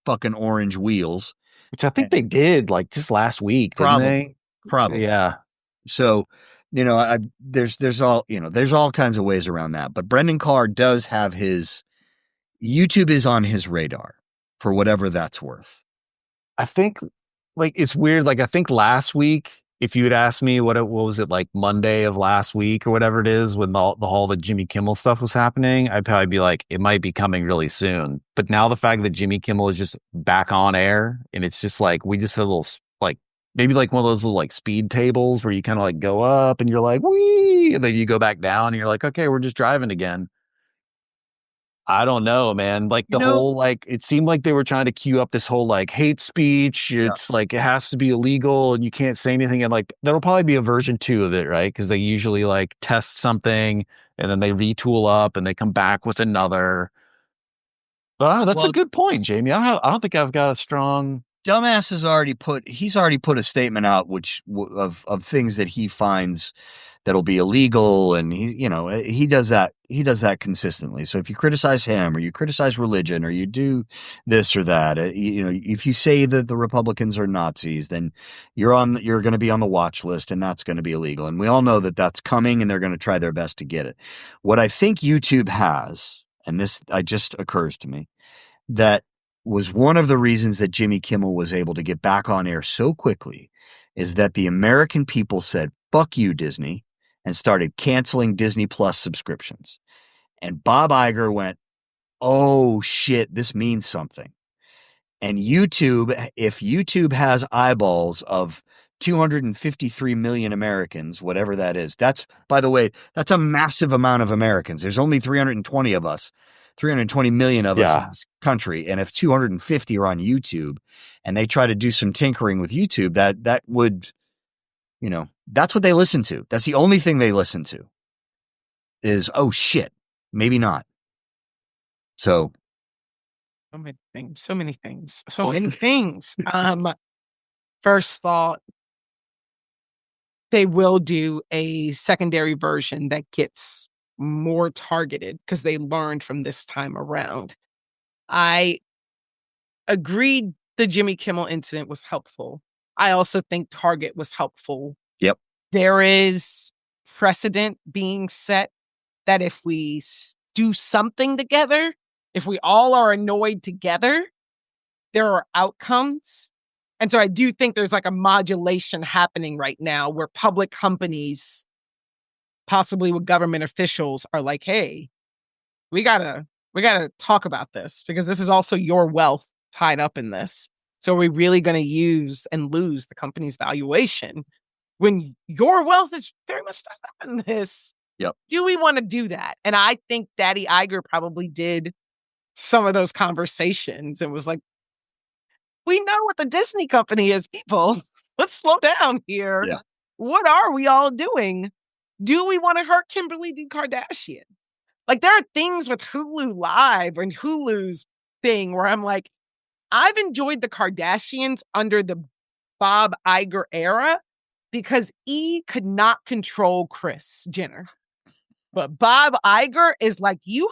Speaker 2: fucking orange wheels.
Speaker 1: Which I think they did like just last week, didn't they?
Speaker 2: Probably.
Speaker 1: Yeah.
Speaker 2: So, there's all kinds of ways around that. But Brendan Carr does have YouTube is on his radar for whatever that's worth.
Speaker 1: I think like it's weird. Like I think last week, if you had asked me what was it like Monday of last week or whatever it is when all the Jimmy Kimmel stuff was happening, I'd probably be like, it might be coming really soon. But now the fact that Jimmy Kimmel is just back on air and it's just like, we just had a little like, maybe like one of those little like speed tables where you kind of like go up and you're like, wee, and then you go back down and you're like, okay, we're just driving again. I don't know, man. Like whole, like, it seemed like they were trying to queue up this whole like hate speech. It's like, it has to be illegal and you can't say anything. And like, there'll probably be a version 2 of it, right? Because they usually like test something and then they retool up and they come back with another. But that's a good point, Jamie. I don't think I've got a strong
Speaker 2: dumbass has he's already put a statement out of things that he finds that'll be illegal, and he does that consistently. So if you criticize him, or you criticize religion, or you do this or that, if you say that the Republicans are Nazis, then you're going to be on the watch list, and that's going to be illegal. And we all know that that's coming, and they're going to try their best to get it. What I think YouTube has, and this just occurs to me, that was one of the reasons that Jimmy Kimmel was able to get back on air so quickly, is that the American people said, "Fuck you, Disney," and started canceling Disney Plus subscriptions. And Bob Iger went, "Oh shit, this means something." And YouTube, if YouTube has eyeballs of 253 million Americans, whatever that is, by the way, that's a massive amount of Americans. There's only 320 of us. 320 million of us in this country. And if 250 are on YouTube and they try to do some tinkering with YouTube, that would, that's what they listen to. That's the only thing they listen to is, oh shit, maybe not. So
Speaker 3: many things. First thought, they will do a secondary version that gets more targeted because they learned from this time around. I agreed the Jimmy Kimmel incident was helpful. I also think Target was helpful.
Speaker 2: Yep.
Speaker 3: There is precedent being set that if we do something together, if we all are annoyed together, there are outcomes. And so I do think there's like a modulation happening right now where public companies, possibly with government officials, are like, hey, we gotta talk about this because this is also your wealth tied up in this. So are we really going to use and lose the company's valuation when your wealth is very much tied up in this?
Speaker 2: Yep.
Speaker 3: Do we want to do that? And I think Daddy Iger probably did some of those conversations and was like, we know what the Disney company is, people. Let's slow down here.
Speaker 2: Yeah.
Speaker 3: What are we all doing? Do we want to hurt Kimberly D. Kardashian? Like, there are things with Hulu Live and Hulu's thing where I'm like, I've enjoyed the Kardashians under the Bob Iger era because E could not control Kris Jenner. But Bob Iger is like, you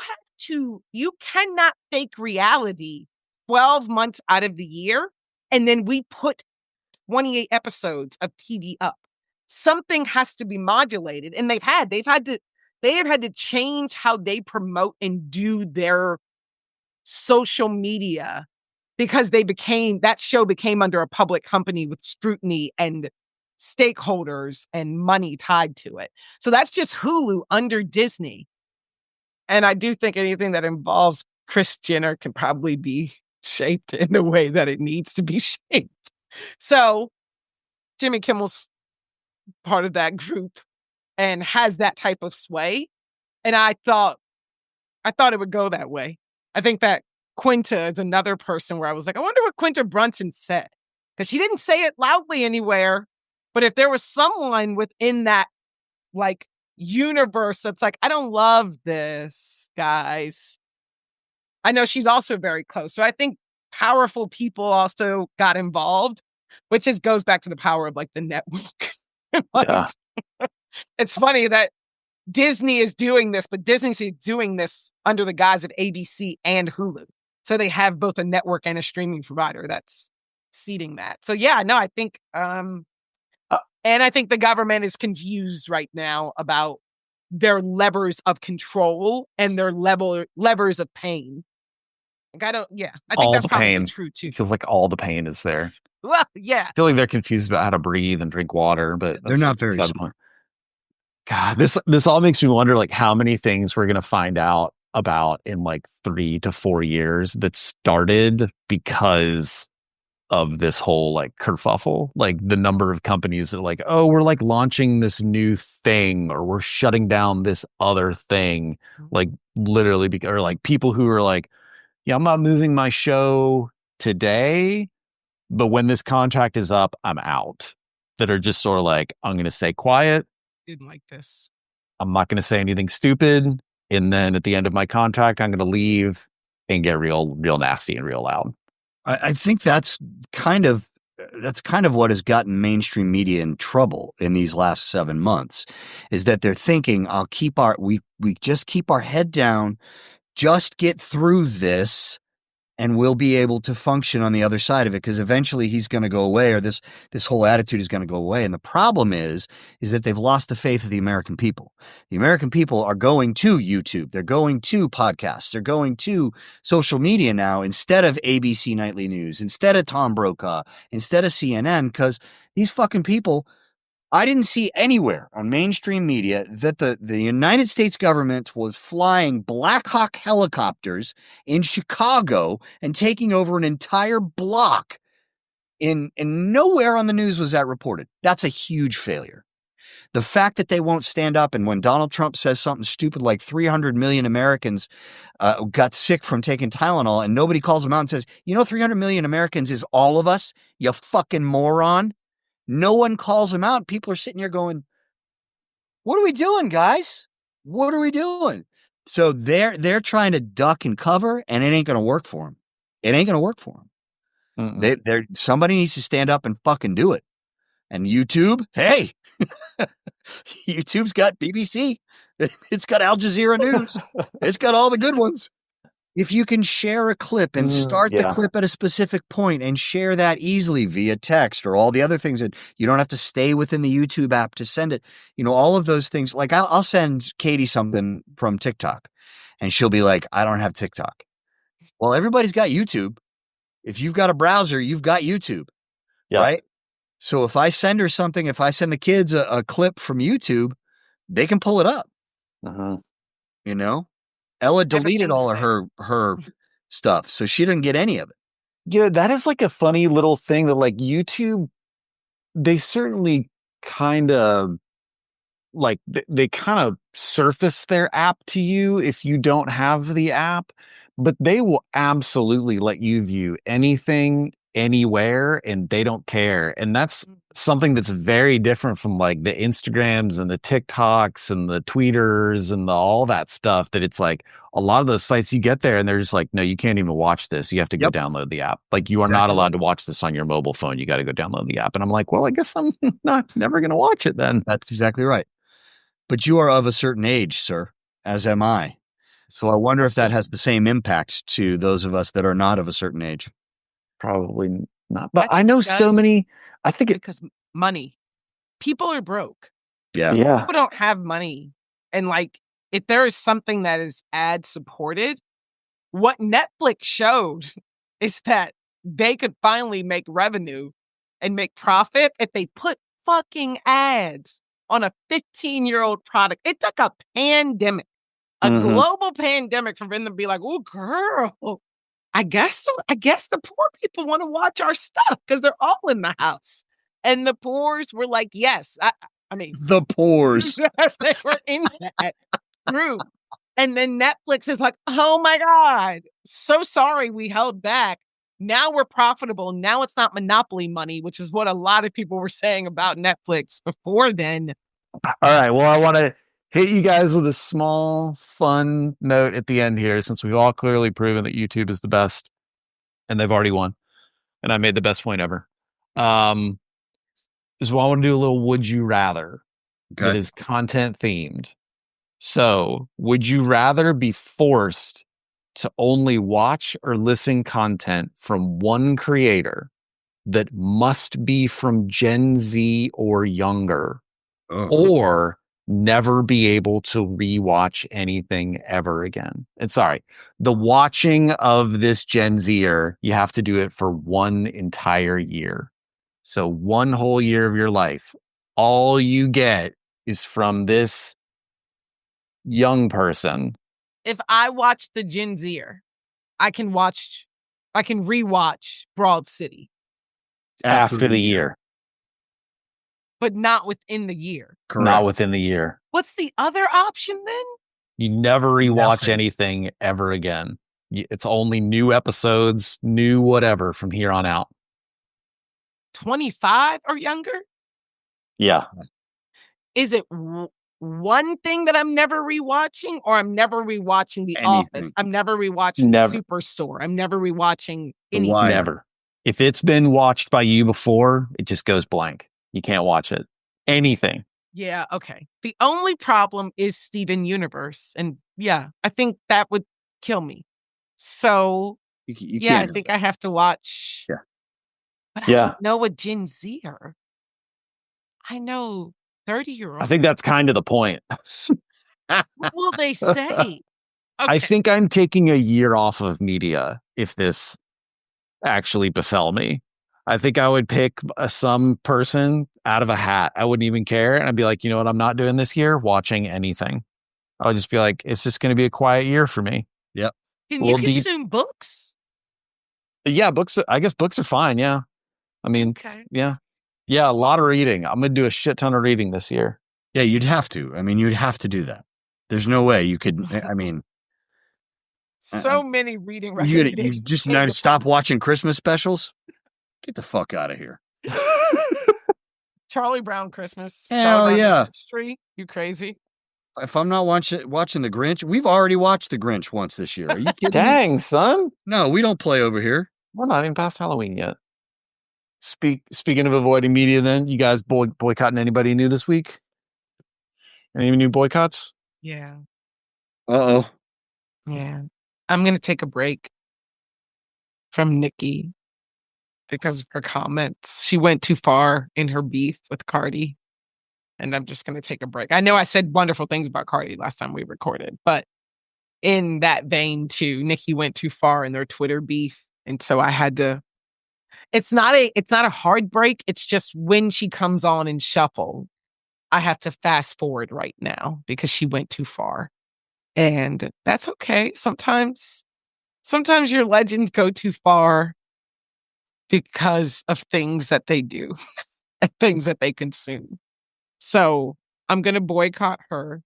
Speaker 3: cannot fake reality 12 months out of the year, and then we put 28 episodes of TV up. Something has to be modulated, and they've had to change how they promote and do their social media because that show became under a public company with scrutiny and stakeholders and money tied to it. So that's just Hulu under Disney. And I do think anything that involves Kris Jenner can probably be shaped in the way that it needs to be shaped. So Jimmy Kimmel's part of that group and has that type of sway. And I thought it would go that way. I think that Quinta is another person where I was like, I wonder what Quinta Brunson said. Because she didn't say it loudly anywhere. But if there was someone within that like universe that's like, I don't love this, guys. I know she's also very close. So I think powerful people also got involved, which just goes back to the power of like the network. It's funny that Disney is doing this, but Disney's doing this under the guise of ABC and Hulu. So they have both a network and a streaming provider that's seeding that. So yeah, no, I think, and I think the government is confused right now about their levers of control and their levers of pain. Like, I think
Speaker 1: all
Speaker 3: that's
Speaker 1: the
Speaker 3: probably
Speaker 1: pain.
Speaker 3: true too.
Speaker 1: It feels like all the pain is there.
Speaker 3: Well, yeah.
Speaker 1: I feel like they're confused about how to breathe and drink water, but
Speaker 2: they're not very
Speaker 1: beside the
Speaker 2: smart.
Speaker 1: point. God, this all makes me wonder like how many things we're gonna find out about in like 3 to 4 years that started because of this whole like kerfuffle. Like the number of companies that like, oh, we're like launching this new thing or we're shutting down this other thing. Like literally or like people who are like, yeah, I'm not moving my show today, but when this contract is up, I'm out. That are just sort of like, I'm going to stay quiet.
Speaker 3: Didn't like this.
Speaker 1: I'm not going to say anything stupid. And then at the end of my contract, I'm going to leave and get real nasty and real loud.
Speaker 2: I think that's kind of what has gotten mainstream media in trouble in these last 7 months, is that they're thinking, we just keep our head down, just get through this, and we'll be able to function on the other side of it, because eventually he's going to go away, or this whole attitude is going to go away. And the problem is that they've lost the faith of the American people. The American people are going to YouTube. They're going to podcasts. They're going to social media now instead of ABC Nightly News, instead of Tom Brokaw, instead of CNN, because these fucking people, I didn't see anywhere on mainstream media that the United States government was flying Black Hawk helicopters in Chicago and taking over an entire block. And nowhere on the news was that reported. That's a huge failure. The fact that they won't stand up, and when Donald Trump says something stupid like 300 million Americans got sick from taking Tylenol, and nobody calls them out and says, 300 million Americans is all of us, you fucking moron. No one calls him out. People are sitting here going, what are we doing, guys? What are we doing? So they're trying to duck and cover, and it ain't going to work for them. It ain't going to work for them. Somebody needs to stand up and fucking do it. And YouTube, hey, YouTube's got BBC. It's got Al Jazeera News. It's got all the good ones. If you can share a clip and start the clip at a specific point and share that easily via text or all the other things, that you don't have to stay within the YouTube app to send it, all of those things. Like I'll send Katie something from TikTok and she'll be like, I don't have TikTok. Well, everybody's got YouTube. If you've got a browser, you've got YouTube, right? So if I send her something, if I send the kids a clip from YouTube, they can pull it up, Ella deleted all of her stuff, so she didn't get any of it.
Speaker 1: That is like a funny little thing that, like, YouTube, they certainly kind of they kind of surface their app to you if you don't have the app, but they will absolutely let you view anything, anywhere, and they don't care. And that's something that's very different from like the Instagrams and the TikToks and the Tweeters and all that stuff, that it's like a lot of those sites you get there and they're just like, no, you can't even watch this. You have to go download the app. Like, you are not allowed to watch this on your mobile phone. You got to go download the app. And I'm like, well, I guess I'm never going to watch it then.
Speaker 2: That's exactly right. But you are of a certain age, sir, as am I. So I wonder if that has the same impact to those of us that are not of a certain age.
Speaker 1: Probably not. But I know so many. I think
Speaker 3: because money. People are broke.
Speaker 2: Yeah.
Speaker 3: People don't have money. And like, if there is something that is ad supported, what Netflix showed is that they could finally make revenue and make profit if they put fucking ads on a 15-year-old product. It took a pandemic, a global pandemic, for them to be like, oh, girl, I guess the poor people want to watch our stuff because they're all in the house. And the poors were like, yes. I mean,
Speaker 2: the poors.
Speaker 3: They were in that group. And then Netflix is like, oh my God, so sorry we held back. Now we're profitable. Now it's not monopoly money, which is what a lot of people were saying about Netflix before then.
Speaker 1: All right. Well, I want to hit you guys with a small, fun note at the end here, since we've all clearly proven that YouTube is the best, and they've already won. And I made the best point ever. Is why I want to do a little would you rather that is content themed. So, would you rather be forced to only watch or listen content from one creator that must be from Gen Z or younger, or never be able to rewatch anything ever again? And sorry, the watching of this Gen Zer, you have to do it for one entire year. So one whole year of your life, all you get is from this young person.
Speaker 3: If I watch the Gen Zer, I can rewatch Broad City.
Speaker 1: After the year.
Speaker 3: But not within the year.
Speaker 1: Correct. Not within the year.
Speaker 3: What's the other option then?
Speaker 1: You never rewatch anything ever again. It's only new episodes, new whatever from here on out.
Speaker 3: 25 or younger?
Speaker 1: Yeah.
Speaker 3: Is it one thing that I'm never rewatching, or I'm never rewatching The
Speaker 2: Anything.
Speaker 3: Office. I'm never rewatching Superstore. I'm never rewatching anything.
Speaker 2: Wire.
Speaker 1: Never. If it's been watched by you before, it just goes blank. You can't watch it. Anything.
Speaker 3: Yeah, okay. The only problem is Steven Universe. And yeah, I think that would kill me. So,
Speaker 2: You
Speaker 3: yeah,
Speaker 2: can't.
Speaker 3: I think I have to watch.
Speaker 2: Yeah.
Speaker 3: But I don't know a Gen Zer. I know 30-year-olds.
Speaker 1: I think that's kind of the point.
Speaker 3: What will they say? Okay.
Speaker 1: I think I'm taking a year off of media if this actually befell me. I think I would pick some person out of a hat. I wouldn't even care. And I'd be like, you know what? I'm not doing this year, watching anything. I would just be like, it's just going to be a quiet year for me.
Speaker 2: Yep.
Speaker 3: Can you consume books?
Speaker 1: Yeah, books. I guess books are fine. Yeah. I mean, yeah. Yeah, a lot of reading. I'm going to do a shit ton of reading this year.
Speaker 2: Yeah, you'd have to. I mean, you'd have to do that. There's no way you could. I mean,
Speaker 3: so many reading recommendations.
Speaker 2: You just need to stop watching Christmas specials? Get the fuck out of here.
Speaker 3: Charlie Brown Christmas.
Speaker 2: Hell yeah.
Speaker 3: Tree. You crazy?
Speaker 2: If I'm not watching The Grinch, we've already watched The Grinch once this year. Are you kidding
Speaker 1: Dang,
Speaker 2: me?
Speaker 1: son.
Speaker 2: No, we don't play over here.
Speaker 1: We're not even past Halloween yet. Speaking of avoiding media, then, you guys boycotting anybody new this week? Any new boycotts?
Speaker 3: Yeah.
Speaker 2: Uh-oh.
Speaker 3: Yeah. I'm going to take a break from Nicki because of her comments. She went too far in her beef with Cardi, and I'm just going to take a break. I know I said wonderful things about Cardi last time we recorded, but in that vein too, Nicki went too far in their Twitter beef, and so I had to. It's not a hard break. It's just when she comes on and shuffle, I have to fast forward right now because she went too far. And that's okay. Sometimes your legends go too far because of things that they do and things that they consume. So I'm going to boycott her.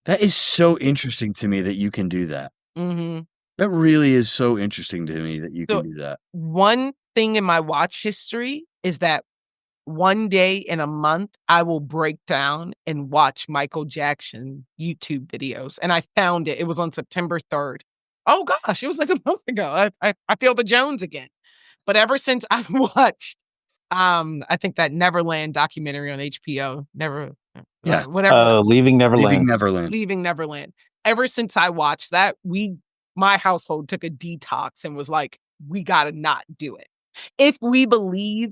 Speaker 2: That is so interesting to me that you can do that.
Speaker 3: Mm-hmm.
Speaker 2: That really is so interesting to me that you can do that.
Speaker 3: One thing in my watch history is that one day in a month, I will break down and watch Michael Jackson YouTube videos. And I found it. It was on September 3rd. Oh, gosh, it was like a month ago. I feel the Jones again. But ever since I've watched, I think that Neverland documentary on HBO, whatever.
Speaker 1: Leaving Neverland.
Speaker 3: Leaving Neverland. Ever since I watched that, my household took a detox and was like, we got to not do it. If we believe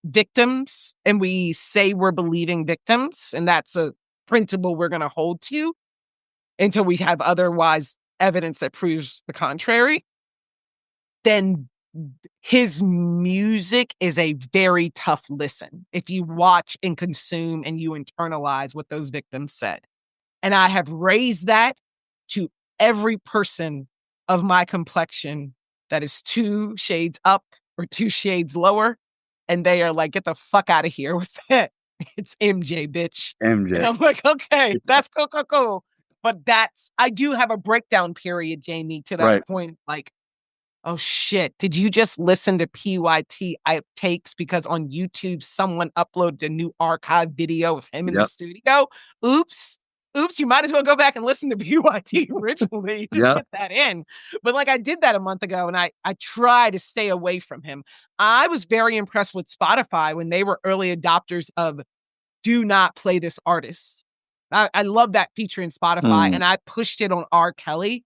Speaker 3: victims and we say we're believing victims, and that's a principle we're going to hold to until we have otherwise evidence that proves the contrary, then his music is a very tough listen if you watch and consume and you internalize what those victims said. And I have raised that to every person of my complexion that is 2 shades up or 2 shades lower. And they are like, get the fuck out of here with that. It's MJ, bitch.
Speaker 2: MJ.
Speaker 3: And I'm like, okay, that's cool. But I do have a breakdown period, Jamie, to that point. Like, oh shit, did you just listen to PYT takes because on YouTube someone uploaded a new archive video of him in the studio? Oops, you might as well go back and listen to PYT originally. Just get that in. But like I did that a month ago and I try to stay away from him. I was very impressed with Spotify when they were early adopters of do not play this artist. I love that feature in Spotify and I pushed it on R. Kelly.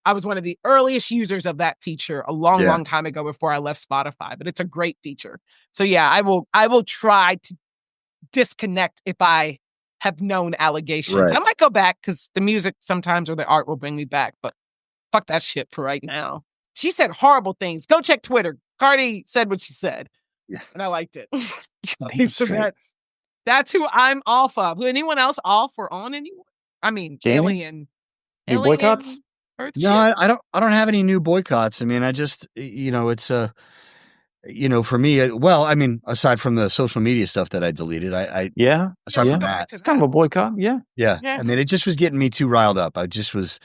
Speaker 3: I was one of the earliest users of that feature a long time ago before I left Spotify, but it's a great feature. So yeah, I will try to disconnect if I have known allegations. I might go back because the music sometimes or the art will bring me back, but fuck that shit for right now. She said horrible things. Go check Twitter. Cardi said what she said. Yeah. And I liked it. So that's who I'm off of. Anyone else off or on anyone? I mean,
Speaker 1: Jamie?
Speaker 3: Alien
Speaker 1: boycotts?
Speaker 3: Earth
Speaker 2: no,
Speaker 3: shit.
Speaker 2: I don't have any new boycotts. I mean, I just, it's for me, I mean, aside from the social media stuff that I deleted, aside from that,
Speaker 1: it's kind of a boycott. Yeah.
Speaker 2: I mean, it just was getting me too riled up. I just was,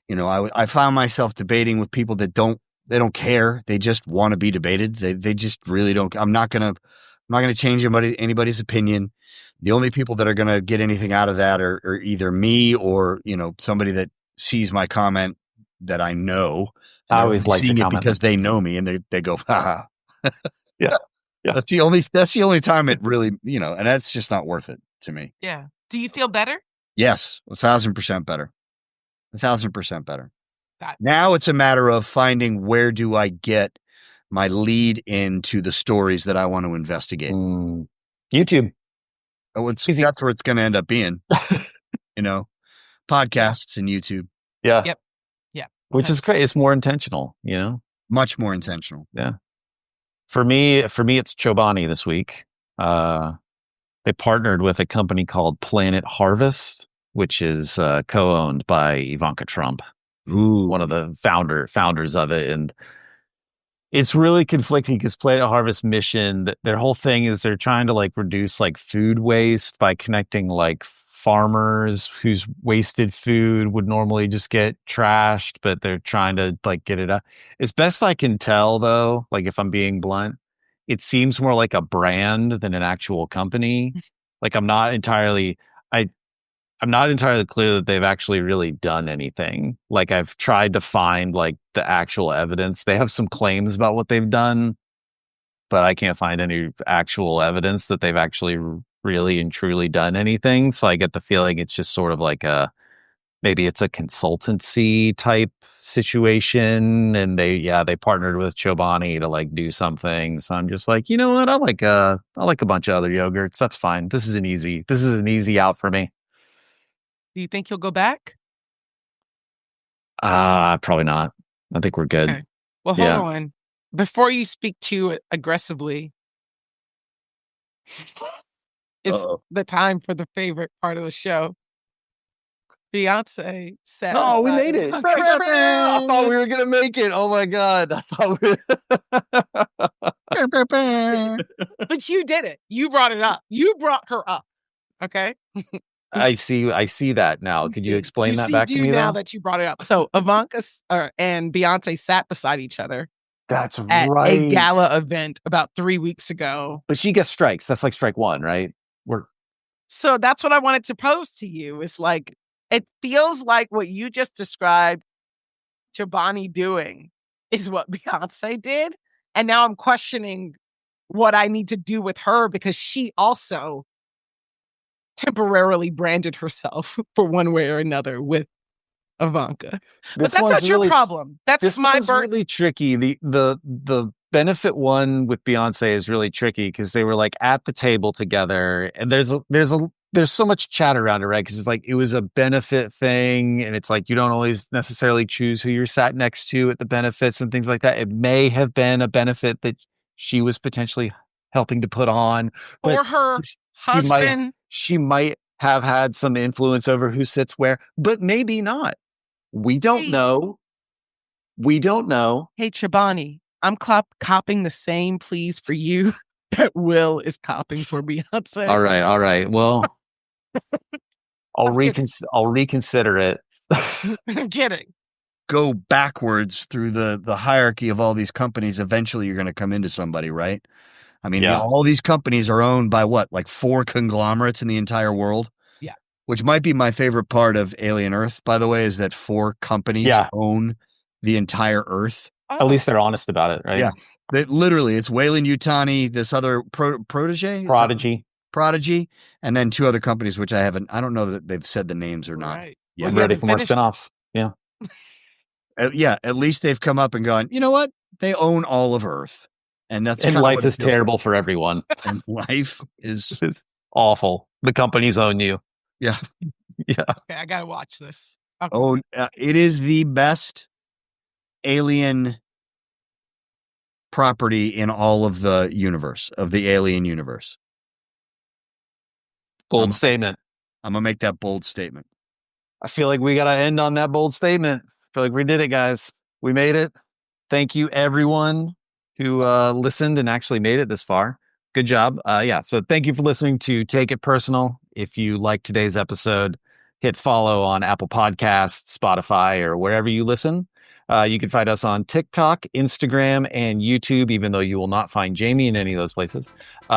Speaker 2: I found myself debating with people that don't care. They just want to be debated. They just really don't. I'm not gonna change anybody's opinion. The only people that are going to get anything out of that are either me or, somebody that sees my comment that I know.
Speaker 1: I always like your
Speaker 2: it
Speaker 1: comments
Speaker 2: because they know me and they go, ha.
Speaker 1: Yeah.
Speaker 2: That's the only time it really, and that's just not worth it to me.
Speaker 3: Yeah. Do you feel better?
Speaker 2: Yes. 1,000% better. 1,000% better.
Speaker 3: That-
Speaker 2: Now it's a matter of finding where do I get my lead into the stories that I want to investigate.
Speaker 1: YouTube.
Speaker 2: That's where it's going to end up being, podcasts and YouTube.
Speaker 1: Yeah.
Speaker 3: Yep. Yeah.
Speaker 1: Which is great. It's more intentional,
Speaker 2: Much more intentional.
Speaker 1: Yeah. For me, it's Chobani this week. They partnered with a company called Planet Harvest, which is co-owned by Ivanka Trump, one of the founders of it. And it's really conflicting because Planet Harvest mission, their whole thing is they're trying to reduce food waste by connecting farmers whose wasted food would normally just get trashed, but they're trying to get it up. As best I can tell, though, if I'm being blunt, it seems more like a brand than an actual company. I'm not entirely clear that they've actually really done anything. I've tried to find the actual evidence. They have some claims about what they've done, but I can't find any actual evidence that they've actually really and truly done anything. So I get the feeling it's just sort of maybe it's a consultancy type situation, and they partnered with Chobani to do something. So I'm just you know what? I like a bunch of other yogurts. That's fine. This is an easy out for me.
Speaker 3: Do you think you'll go back?
Speaker 1: Probably not. I think we're good.
Speaker 3: Okay. Well, hold on. Before you speak too aggressively, it's the time for the favorite part of the show. Beyoncé sat.
Speaker 1: Oh, we made it. I thought we were going to make it. Oh my God. I thought we
Speaker 3: But you did it. You brought it up. You brought her up. Okay.
Speaker 1: I see that now. Could you explain that back to me
Speaker 3: now
Speaker 1: though?
Speaker 3: that you brought it up? So Ivanka and Beyoncé sat beside each other.
Speaker 1: That's
Speaker 3: at
Speaker 1: right.
Speaker 3: a gala event about 3 weeks ago.
Speaker 1: But she gets strikes. That's strike one, right?
Speaker 3: So that's what I wanted to pose to you. It's it feels like what you just described Chobani doing is what Beyoncé did. And now I'm questioning what I need to do with her because she also temporarily branded herself for one way or another with Ivanka. But that's not your problem. That's my burden.
Speaker 1: Really tricky. The benefit one with Beyonce is really tricky because they were at the table together, and there's so much chat around it, right? Because it's it was a benefit thing, and it's you don't always necessarily choose who you're sat next to at the benefits and things like that. It may have been a benefit that she was potentially helping to put on, but
Speaker 3: or her husband.
Speaker 1: She might have had some influence over who sits where, but maybe not. We don't know. We don't know.
Speaker 3: Hey, Chobani, I'm copping the same pleas for you that Will is copping for Beyonce.
Speaker 1: All right. Well, I'll reconsider it.
Speaker 3: I'm kidding.
Speaker 2: Go backwards through the hierarchy of all these companies. Eventually, you're going to come into somebody, right? I mean, all these companies are owned by what, 4 conglomerates in the entire world?
Speaker 3: Yeah.
Speaker 2: Which might be my favorite part of Alien Earth, by the way, is that 4 companies own the entire Earth.
Speaker 3: Oh.
Speaker 1: At least they're honest about it, right?
Speaker 2: Yeah. Literally, it's Wayland Yutani, this other Prodigy, and then 2 other companies, which I don't know that they've said the names or not.
Speaker 3: Right.
Speaker 2: Yeah.
Speaker 1: I'm ready for more spinoffs. Yeah.
Speaker 2: At least they've come up and gone, you know what? They own all of Earth. And
Speaker 1: life is terrible for everyone.
Speaker 2: And life is
Speaker 1: it's awful. The companies own you.
Speaker 2: Yeah.
Speaker 3: Yeah. Okay, I got to watch this.
Speaker 2: Okay. It is the best alien property in all of the universe, of the alien universe.
Speaker 1: Bold statement.
Speaker 2: I'm going to make that bold statement.
Speaker 1: I feel like we got to end on that bold statement. I feel like we did it, guys. We made it. Thank you, everyone who listened and actually made it this far. Good job. So thank you for listening to Take It Personal. If you like today's episode, hit follow on Apple Podcasts, Spotify, or wherever you listen. You can find us on TikTok, Instagram, and YouTube, even though you will not find Jamie in any of those places. We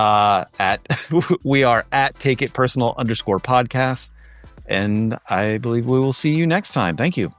Speaker 1: are at Take It Personal _podcast. And I believe we will see you next time. Thank you.